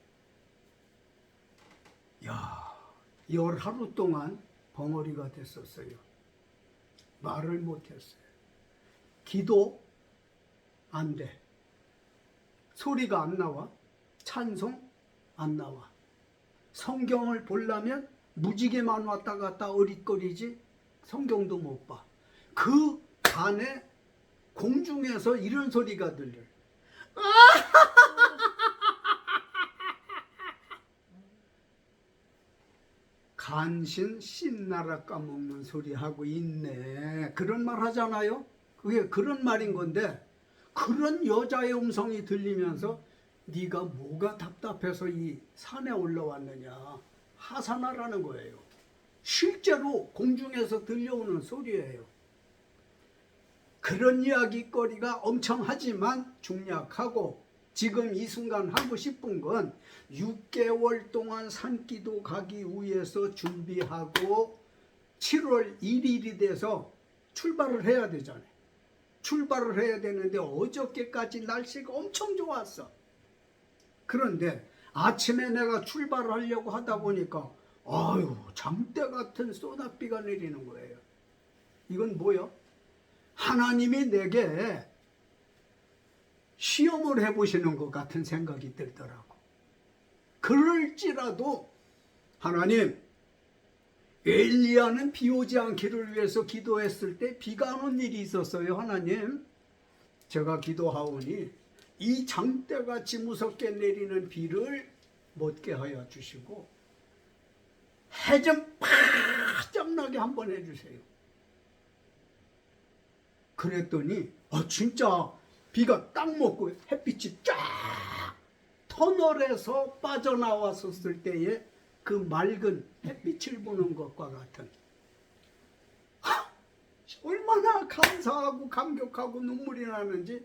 열 하루 동안 벙어리가 됐었어요. 말을 못했어요. 기도 안 돼. 소리가 안 나와. 찬송 안 나와. 성경을 보려면 무지개만 왔다 갔다 어릿거리지 성경도 못 봐. 그 안에 공중에서 이런 소리가 들려. 간신 신나라 까먹는 소리 하고 있네. 그런 말 하잖아요. 그게 그런 말인 건데 그런 여자의 음성이 들리면서 네가 뭐가 답답해서 이 산에 올라왔느냐 하산하라는 거예요. 실제로 공중에서 들려오는 소리예요. 그런 이야기거리가 엄청 하지만 중략하고 지금 이 순간 하고 싶은 건 6개월 동안 산기도 가기 위해서 준비하고 7월 1일이 돼서 출발을 해야 되잖아요. 출발을 해야 되는데 어저께까지 날씨가 엄청 좋았어. 그런데 아침에 내가 출발을 하려고 하다 보니까 아유 장대 같은 소낙비가 내리는 거예요. 이건 뭐요? 하나님이 내게 시험을 해보시는 것 같은 생각이 들더라고. 그럴지라도 하나님, 엘리야는 비 오지 않기를 위해서 기도했을 때 비가 안 온 일이 있었어요. 하나님, 제가 기도하오니 이 장대같이 무섭게 내리는 비를 멎게 하여 주시고 해 좀 바짝나게 한번 해주세요. 그랬더니 진짜 비가 딱 먹고 햇빛이 쫙 터널에서 빠져나왔었을 때에 그 맑은 햇빛을 보는 것과 같은 얼마나 감사하고 감격하고 눈물이 나는지.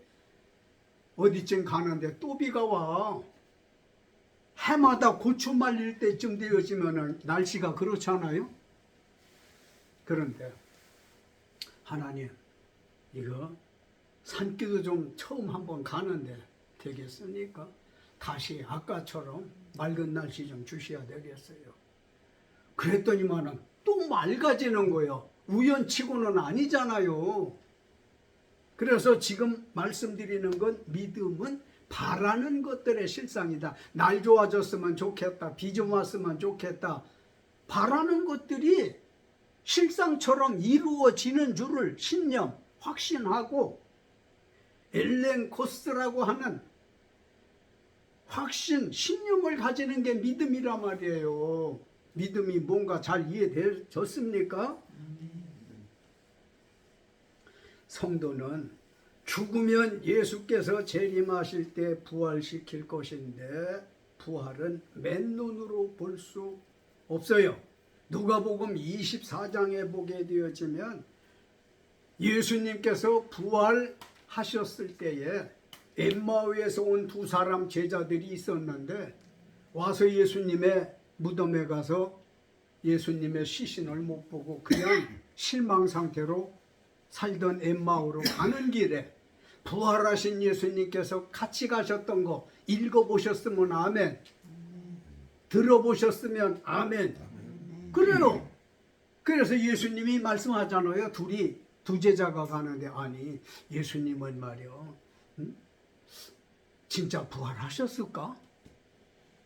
어디쯤 가는데 또 비가 와. 해마다 고추 말릴 때쯤 되어지면 날씨가 그렇잖아요. 그런데 하나님, 이거 산기도 좀 처음 한번 가는데 되겠습니까? 다시 아까처럼 맑은 날씨 좀 주셔야 되겠어요. 그랬더니만은 또 맑아지는 거예요. 우연치고는 아니잖아요. 그래서 지금 말씀드리는 건 믿음은 바라는 것들의 실상이다. 날 좋아졌으면 좋겠다. 비 좀 왔으면 좋겠다. 바라는 것들이 실상처럼 이루어지는 줄을 신념, 확신하고 엘렌코스라고 하는 확신, 신념을 가지는 게 믿음이란 말이에요. 믿음이 뭔가 잘 이해되셨습니까? 성도는 죽으면 예수께서 재림하실 때 부활시킬 것인데 부활은 맨눈으로 볼 수 없어요. 누가복음 24장에 보게 되어지면 예수님께서 부활하셨을 때에 엠마오에서 온 두 사람 제자들이 있었는데 와서 예수님의 무덤에 가서 예수님의 시신을 못 보고 그냥 실망 상태로 살던 엠마오로 가는 길에 부활하신 예수님께서 같이 가셨던 거 읽어보셨으면 아멘, 들어보셨으면 아멘. 그래요. 그래서 예수님이 말씀하잖아요. 두 제자가 가는데 아니 예수님은 말이요 진짜 부활하셨을까?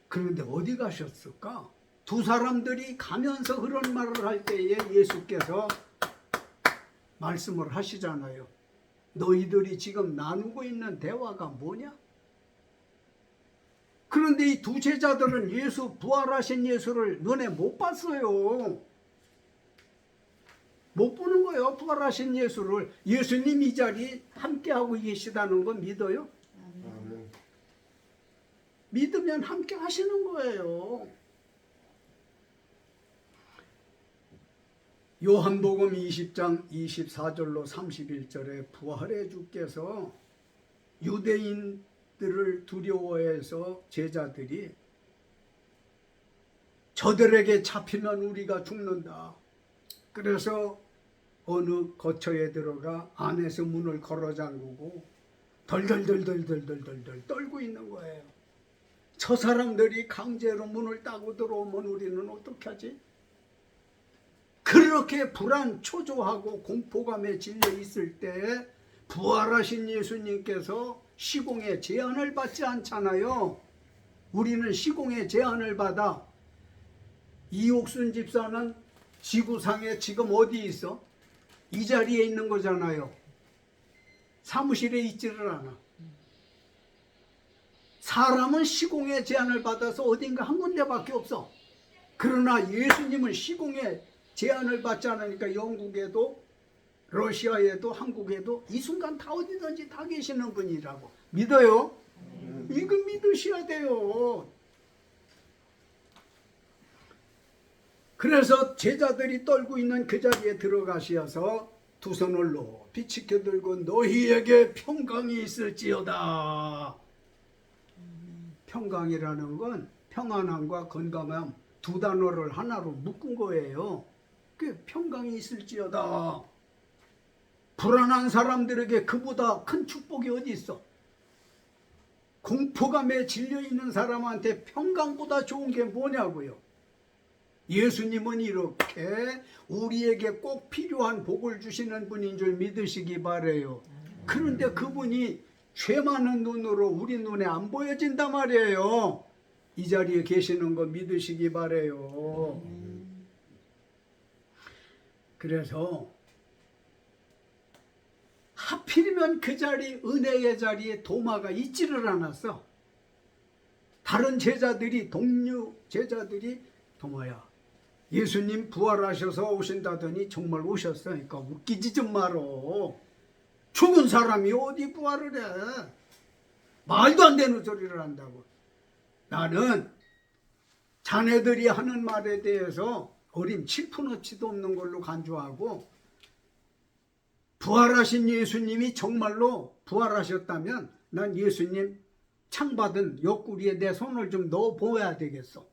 그런데 어디 가셨을까? 두 사람들이 가면서 그런 말을 할 때에 예수께서 말씀을 하시잖아요. 너희들이 지금 나누고 있는 대화가 뭐냐? 그런데 이 두 제자들은 예수, 부활하신 예수를 눈에 못 봤어요. 못 보는 거예요. 부활하신 예수를. 예수님 이 자리 함께하고 계시다는 건 믿어요? 아멘. 믿으면 함께 하시는 거예요. 요한복음 20장 24절로 31절에 부활의 주께서 유대인들을 두려워해서 제자들이 저들에게 잡히면 우리가 죽는다. 그래서 어느 거처에 들어가 안에서 문을 걸어 잠그고 덜덜덜덜덜덜덜 떨고 있는 거예요. 저 사람들이 강제로 문을 따고 들어오면 우리는 어떻게 하지? 그렇게 불안, 초조하고 공포감에 질려 있을 때 부활하신 예수님께서 시공의 제한을 받지 않잖아요. 우리는 시공의 제한을 받아. 이옥순 집사는 지구상에 지금 어디 있어? 이 자리에 있는 거잖아요. 사무실에 있지를 않아. 사람은 시공의 제한을 받아서 어딘가 한 군데밖에 없어. 그러나 예수님은 시공의 제한을 받지 않으니까 영국에도 러시아에도 한국에도 이 순간 다 어디든지 다 계시는 분이라고 믿어요? 이거 믿으셔야 돼요. 그래서 제자들이 떨고 있는 그 자리에 들어가셔서 두 손을 비치켜 들고 너희에게 평강이 있을지어다. 평강이라는 건 평안함과 건강함 두 단어를 하나로 묶은 거예요. 그 평강이 있을지어다. 불안한 사람들에게 그보다 큰 축복이 어디 있어? 공포감에 질려 있는 사람한테 평강보다 좋은 게 뭐냐고요. 예수님은 이렇게 우리에게 꼭 필요한 복을 주시는 분인 줄 믿으시기 바래요. 그런데 그분이 죄 많은 눈으로 우리 눈에 안 보여진단 말이에요. 이 자리에 계시는 거 믿으시기 바래요. 그래서 하필이면 그 자리, 은혜의 자리에 도마가 있지를 않았어. 다른 제자들이, 동료 제자들이 도마야, 예수님 부활하셔서 오신다더니 정말 오셨어. 그러니까 웃기지 좀 말어. 죽은 사람이 어디 부활을 해. 말도 안 되는 소리를 한다고. 나는 자네들이 하는 말에 대해서 어림 7푼어치도 없는 걸로 간주하고, 부활하신 예수님이 정말로 부활하셨다면 난 예수님 창받은 옆구리에 내 손을 좀 넣어 보아야 되겠어.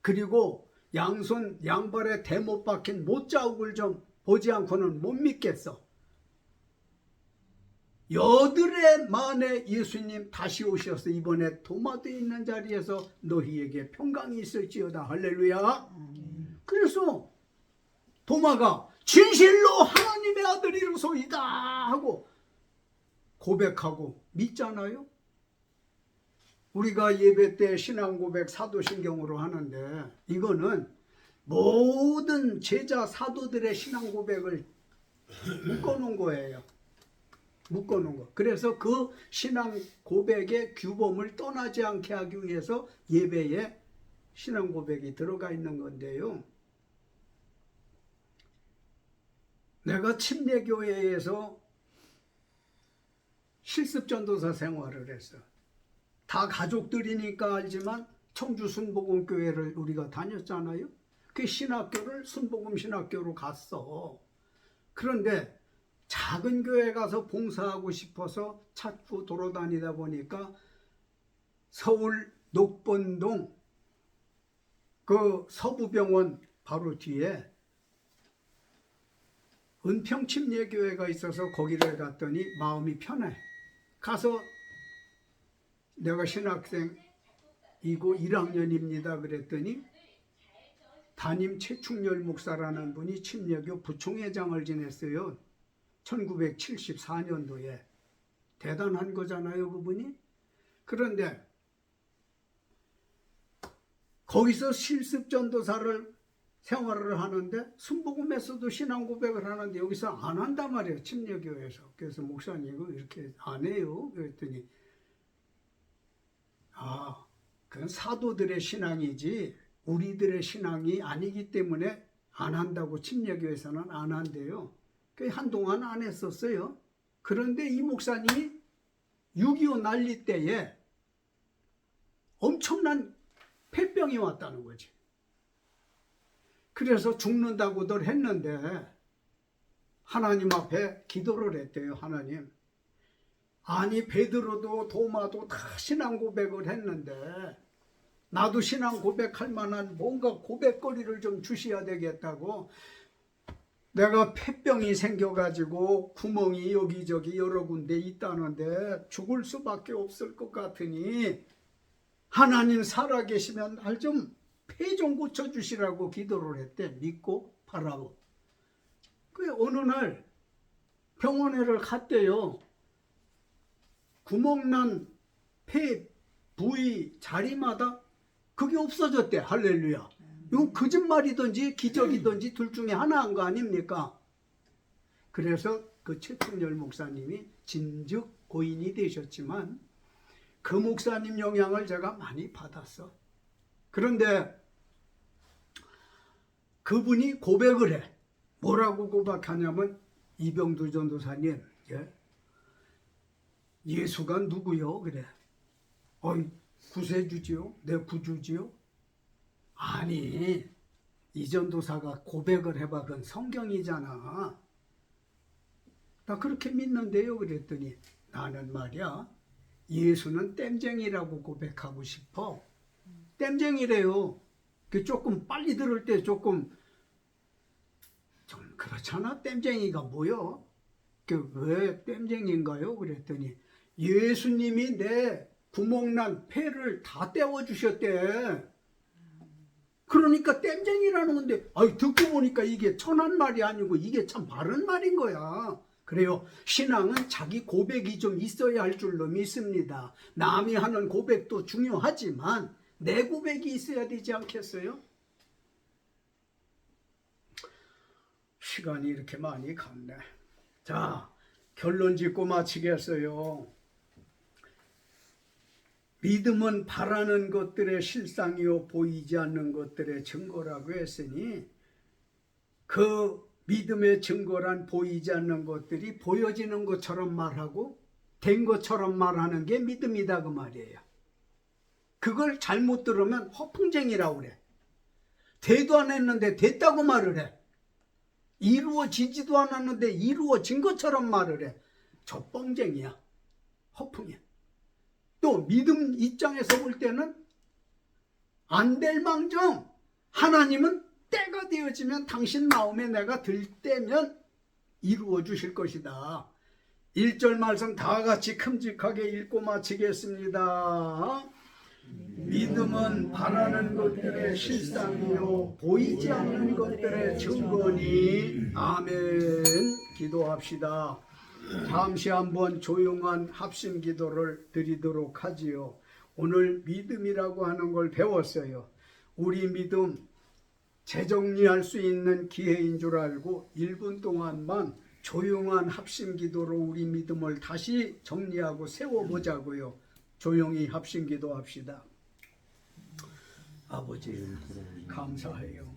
그리고 양손 양발에 대못 박힌 못자국을 좀 보지 않고는 못 믿겠어. 여드레 만에 예수님 다시 오셔서 이번에 도마도 있는 자리에서 너희에게 평강이 있을지어다. 할렐루야. 그래서 도마가 진실로 하나님의 아들이로소이다 하고 고백하고 믿잖아요. 우리가 예배 때 신앙 고백 사도신경으로 하는데, 이거는 모든 제자 사도들의 신앙 고백을 묶어놓은 거예요. 묶어놓은 거. 그래서 그 신앙 고백의 규범을 떠나지 않게 하기 위해서 예배에 신앙 고백이 들어가 있는 건데요. 내가 침례교회에서 실습전도사 생활을 했어. 다 가족들이니까 알지만 청주 순복음교회를 우리가 다녔잖아요. 그 신학교를 순복음 신학교로 갔어. 그런데 작은 교회 가서 봉사하고 싶어서 찾고 돌아다니다 보니까 서울 녹번동 그 서부병원 바로 뒤에 은평침례교회가 있어서 거기를 갔더니 마음이 편해. 가서 내가 신학생이고 1학년입니다 그랬더니 담임 최충렬 목사라는 분이 침례교 부총회장을 지냈어요. 1974년도에. 대단한 거잖아요 그분이. 그런데 거기서 실습전도사를 생활을 하는데 순복음에서도 신앙 고백을 하는데 여기서 안 한단 말이에요. 침례교회에서. 그래서 목사님 이렇게 안 해요 그랬더니, 그건 사도들의 신앙이지 우리들의 신앙이 아니기 때문에 안 한다고. 침례교회에서는 안 한대요. 한동안 안 했었어요. 그런데 이 목사님이 6.25 난리 때에 엄청난 폐병이 왔다는 거지. 그래서 죽는다고들 했는데 하나님 앞에 기도를 했대요. 하나님, 아니 베드로도 도마도 다 신앙 고백을 했는데 나도 신앙 고백할 만한 뭔가 고백거리를 좀 주셔야 되겠다고. 내가 폐병이 생겨가지고 구멍이 여기저기 여러 군데 있다는데 죽을 수밖에 없을 것 같으니 하나님 살아계시면 날 좀 폐 좀 고쳐주시라고 기도를 했대. 믿고 바라고. 그 어느 날 병원에를 갔대요. 구멍난 폐 부위 자리마다 그게 없어졌대. 할렐루야. 이건 거짓말이든지 기적이든지 둘 중에 하나인 거 아닙니까? 그래서 그 최충렬 목사님이 진즉 고인이 되셨지만 그 목사님 영향을 제가 많이 받았어. 그런데 그분이 고백을 해. 뭐라고 고백하냐면, 이병두 전도사님, 예수가 누구요? 그래. 구세주지요? 내 구주지요? 아니, 이 전도사가 고백을 해봐. 그건 성경이잖아. 나 그렇게 믿는데요. 그랬더니 나는 말이야 예수는 땜쟁이라고 고백하고 싶어. 땜쟁이래요. 그 조금 빨리 들을 때 조금 좀 그렇잖아. 땜쟁이가 뭐요? 그 왜 땜쟁이인가요? 그랬더니 예수님이 내 구멍난 폐를 다 떼어주셨대. 그러니까 땜쟁이라는 건데, 아유, 듣고 보니까 이게 천한 말이 아니고 이게 참 바른 말인 거야. 그래요. 신앙은 자기 고백이 좀 있어야 할 줄로 믿습니다. 남이 하는 고백도 중요하지만 내 고백이 있어야 되지 않겠어요? 시간이 이렇게 많이 갔네. 자, 결론 짓고 마치겠어요. 믿음은 바라는 것들의 실상이요 보이지 않는 것들의 증거라고 했으니 그 믿음의 증거란 보이지 않는 것들이 보여지는 것처럼 말하고 된 것처럼 말하는 게 믿음이다 그 말이에요. 그걸 잘못 들으면 허풍쟁이라고 그래. 되도 안 했는데 됐다고 말을 해. 이루어지지도 않았는데 이루어진 것처럼 말을 해. 저 뻥쟁이야. 허풍이야. 또 믿음 입장에서 볼 때는 안 될 망정 하나님은 때가 되어지면 당신 마음에 내가 들 때면 이루어 주실 것이다. 1절 말씀 다 같이 큼직하게 읽고 마치겠습니다. 믿음은 바라는 것들의 실상이요 보이지 않는 것들의 증거니. 아멘. 기도합시다. 잠시 한번 조용한 합심 기도를 드리도록 하지요. 오늘 믿음이라고 하는 걸 배웠어요. 우리 믿음 재정리할 수 있는 기회인 줄 알고 1분 동안만 조용한 합심 기도로 우리 믿음을 다시 정리하고 세워보자고요. 조용히 합심 기도합시다. 아버지 감사해요.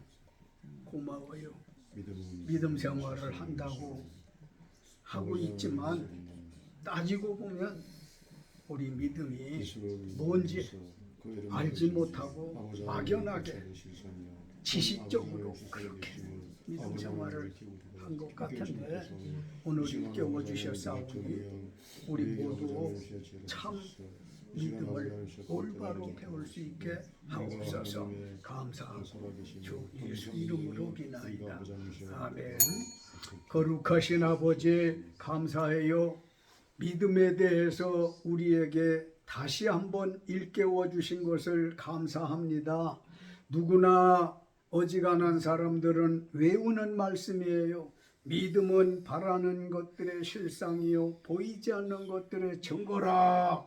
고마워요. 믿음 생활을 한다고 하고 있지만 따지고 보면 우리 믿음이 뭔지 알지 못하고 막연하게 지식적으로 그렇게 믿음 생활을 한 것 같은데 오늘 일깨워 주셨사오니 우리 모두 참 믿음을 올바로 배울 수 있게 하옵소서. 감사하고 주 예수 이름으로 기나이다. 아멘. 거룩하신 아버지 감사해요. 믿음에 대해서 우리에게 다시 한번 일깨워 주신 것을 감사합니다. 누구나 어지간한 사람들은 외우는 말씀이에요. 믿음은 바라는 것들의 실상이요 보이지 않는 것들의 증거라.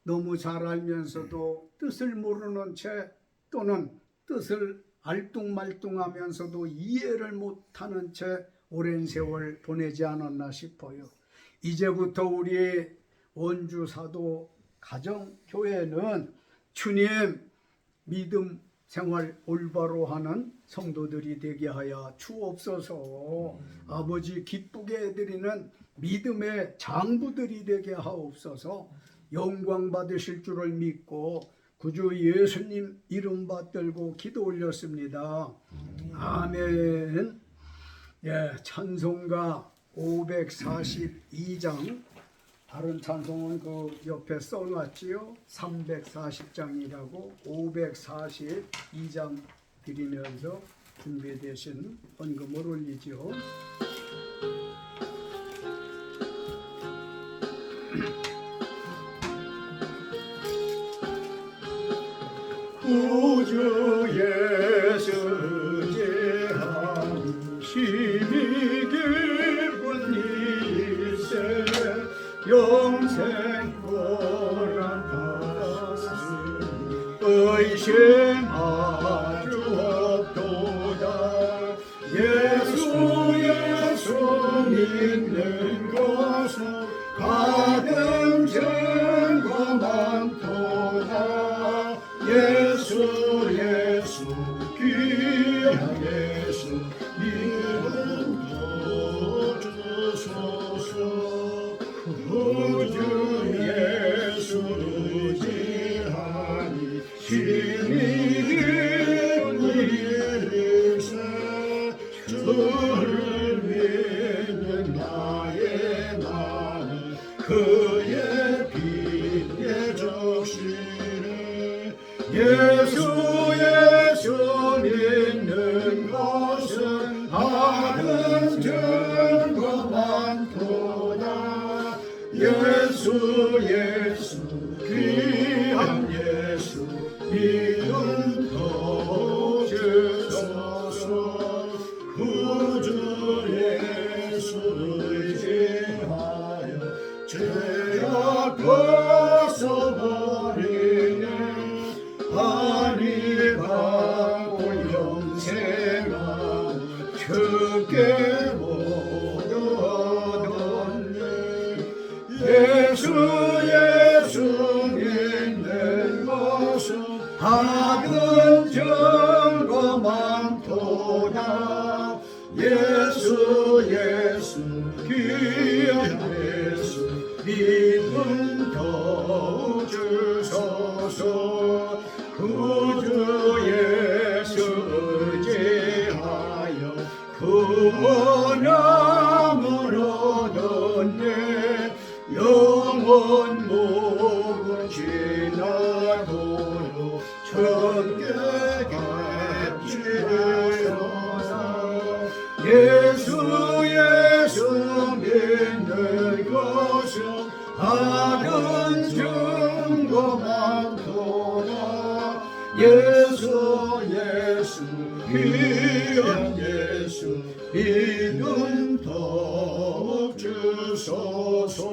너무 잘 알면서도 뜻을 모르는 채 또는 뜻을 알뚱말뚱하면서도 이해를 못하는 채 오랜 세월 보내지 않았나 싶어요. 이제부터 우리 원주 사도 가정교회는 주님 믿음 생활 올바로 하는 성도들이 되게 하여 주옵소서. 아버지 기쁘게 드리는 믿음의 장부들이 되게 하옵소서. 영광 받으실 줄을 믿고 구주 예수님 이름 받들고 기도 올렸습니다. 아멘. 예, 찬송가 542장 다른 찬송은 그 옆에 써놨지요. 340장이라고 542장 드리면서 준비되신 헌금을 올리죠. 구주 예수 제한 심히 기쁜 일세 영생 보람받았으니 의심 아주 없도다. 예수 믿는 것은 가든 증거 많도다. 예수 귀한 예수 믿음도 주소서. 구주 예수 지하니 심히 기쁜 일세 주를 믿는 나의 예수 믿는 것은 하는 증거 많도다. 예수 귀한 예수 믿음 더 주소서. 구주 예수 의지하여 죄악 벗어버리네. 하늘 가고 영생하고 주께 얻었네. 예수 믿는 것은 하는 증거 많도다. 예수 귀한 예수 믿음 더 주소서. 구주 예수 의지하여 구원함을 얻었네. 영원 목은 지나도록 천개 객지로서. 예수 믿는 것은 하는 증거 많도다. 예수 귀한 예수 믿음 더 주소서.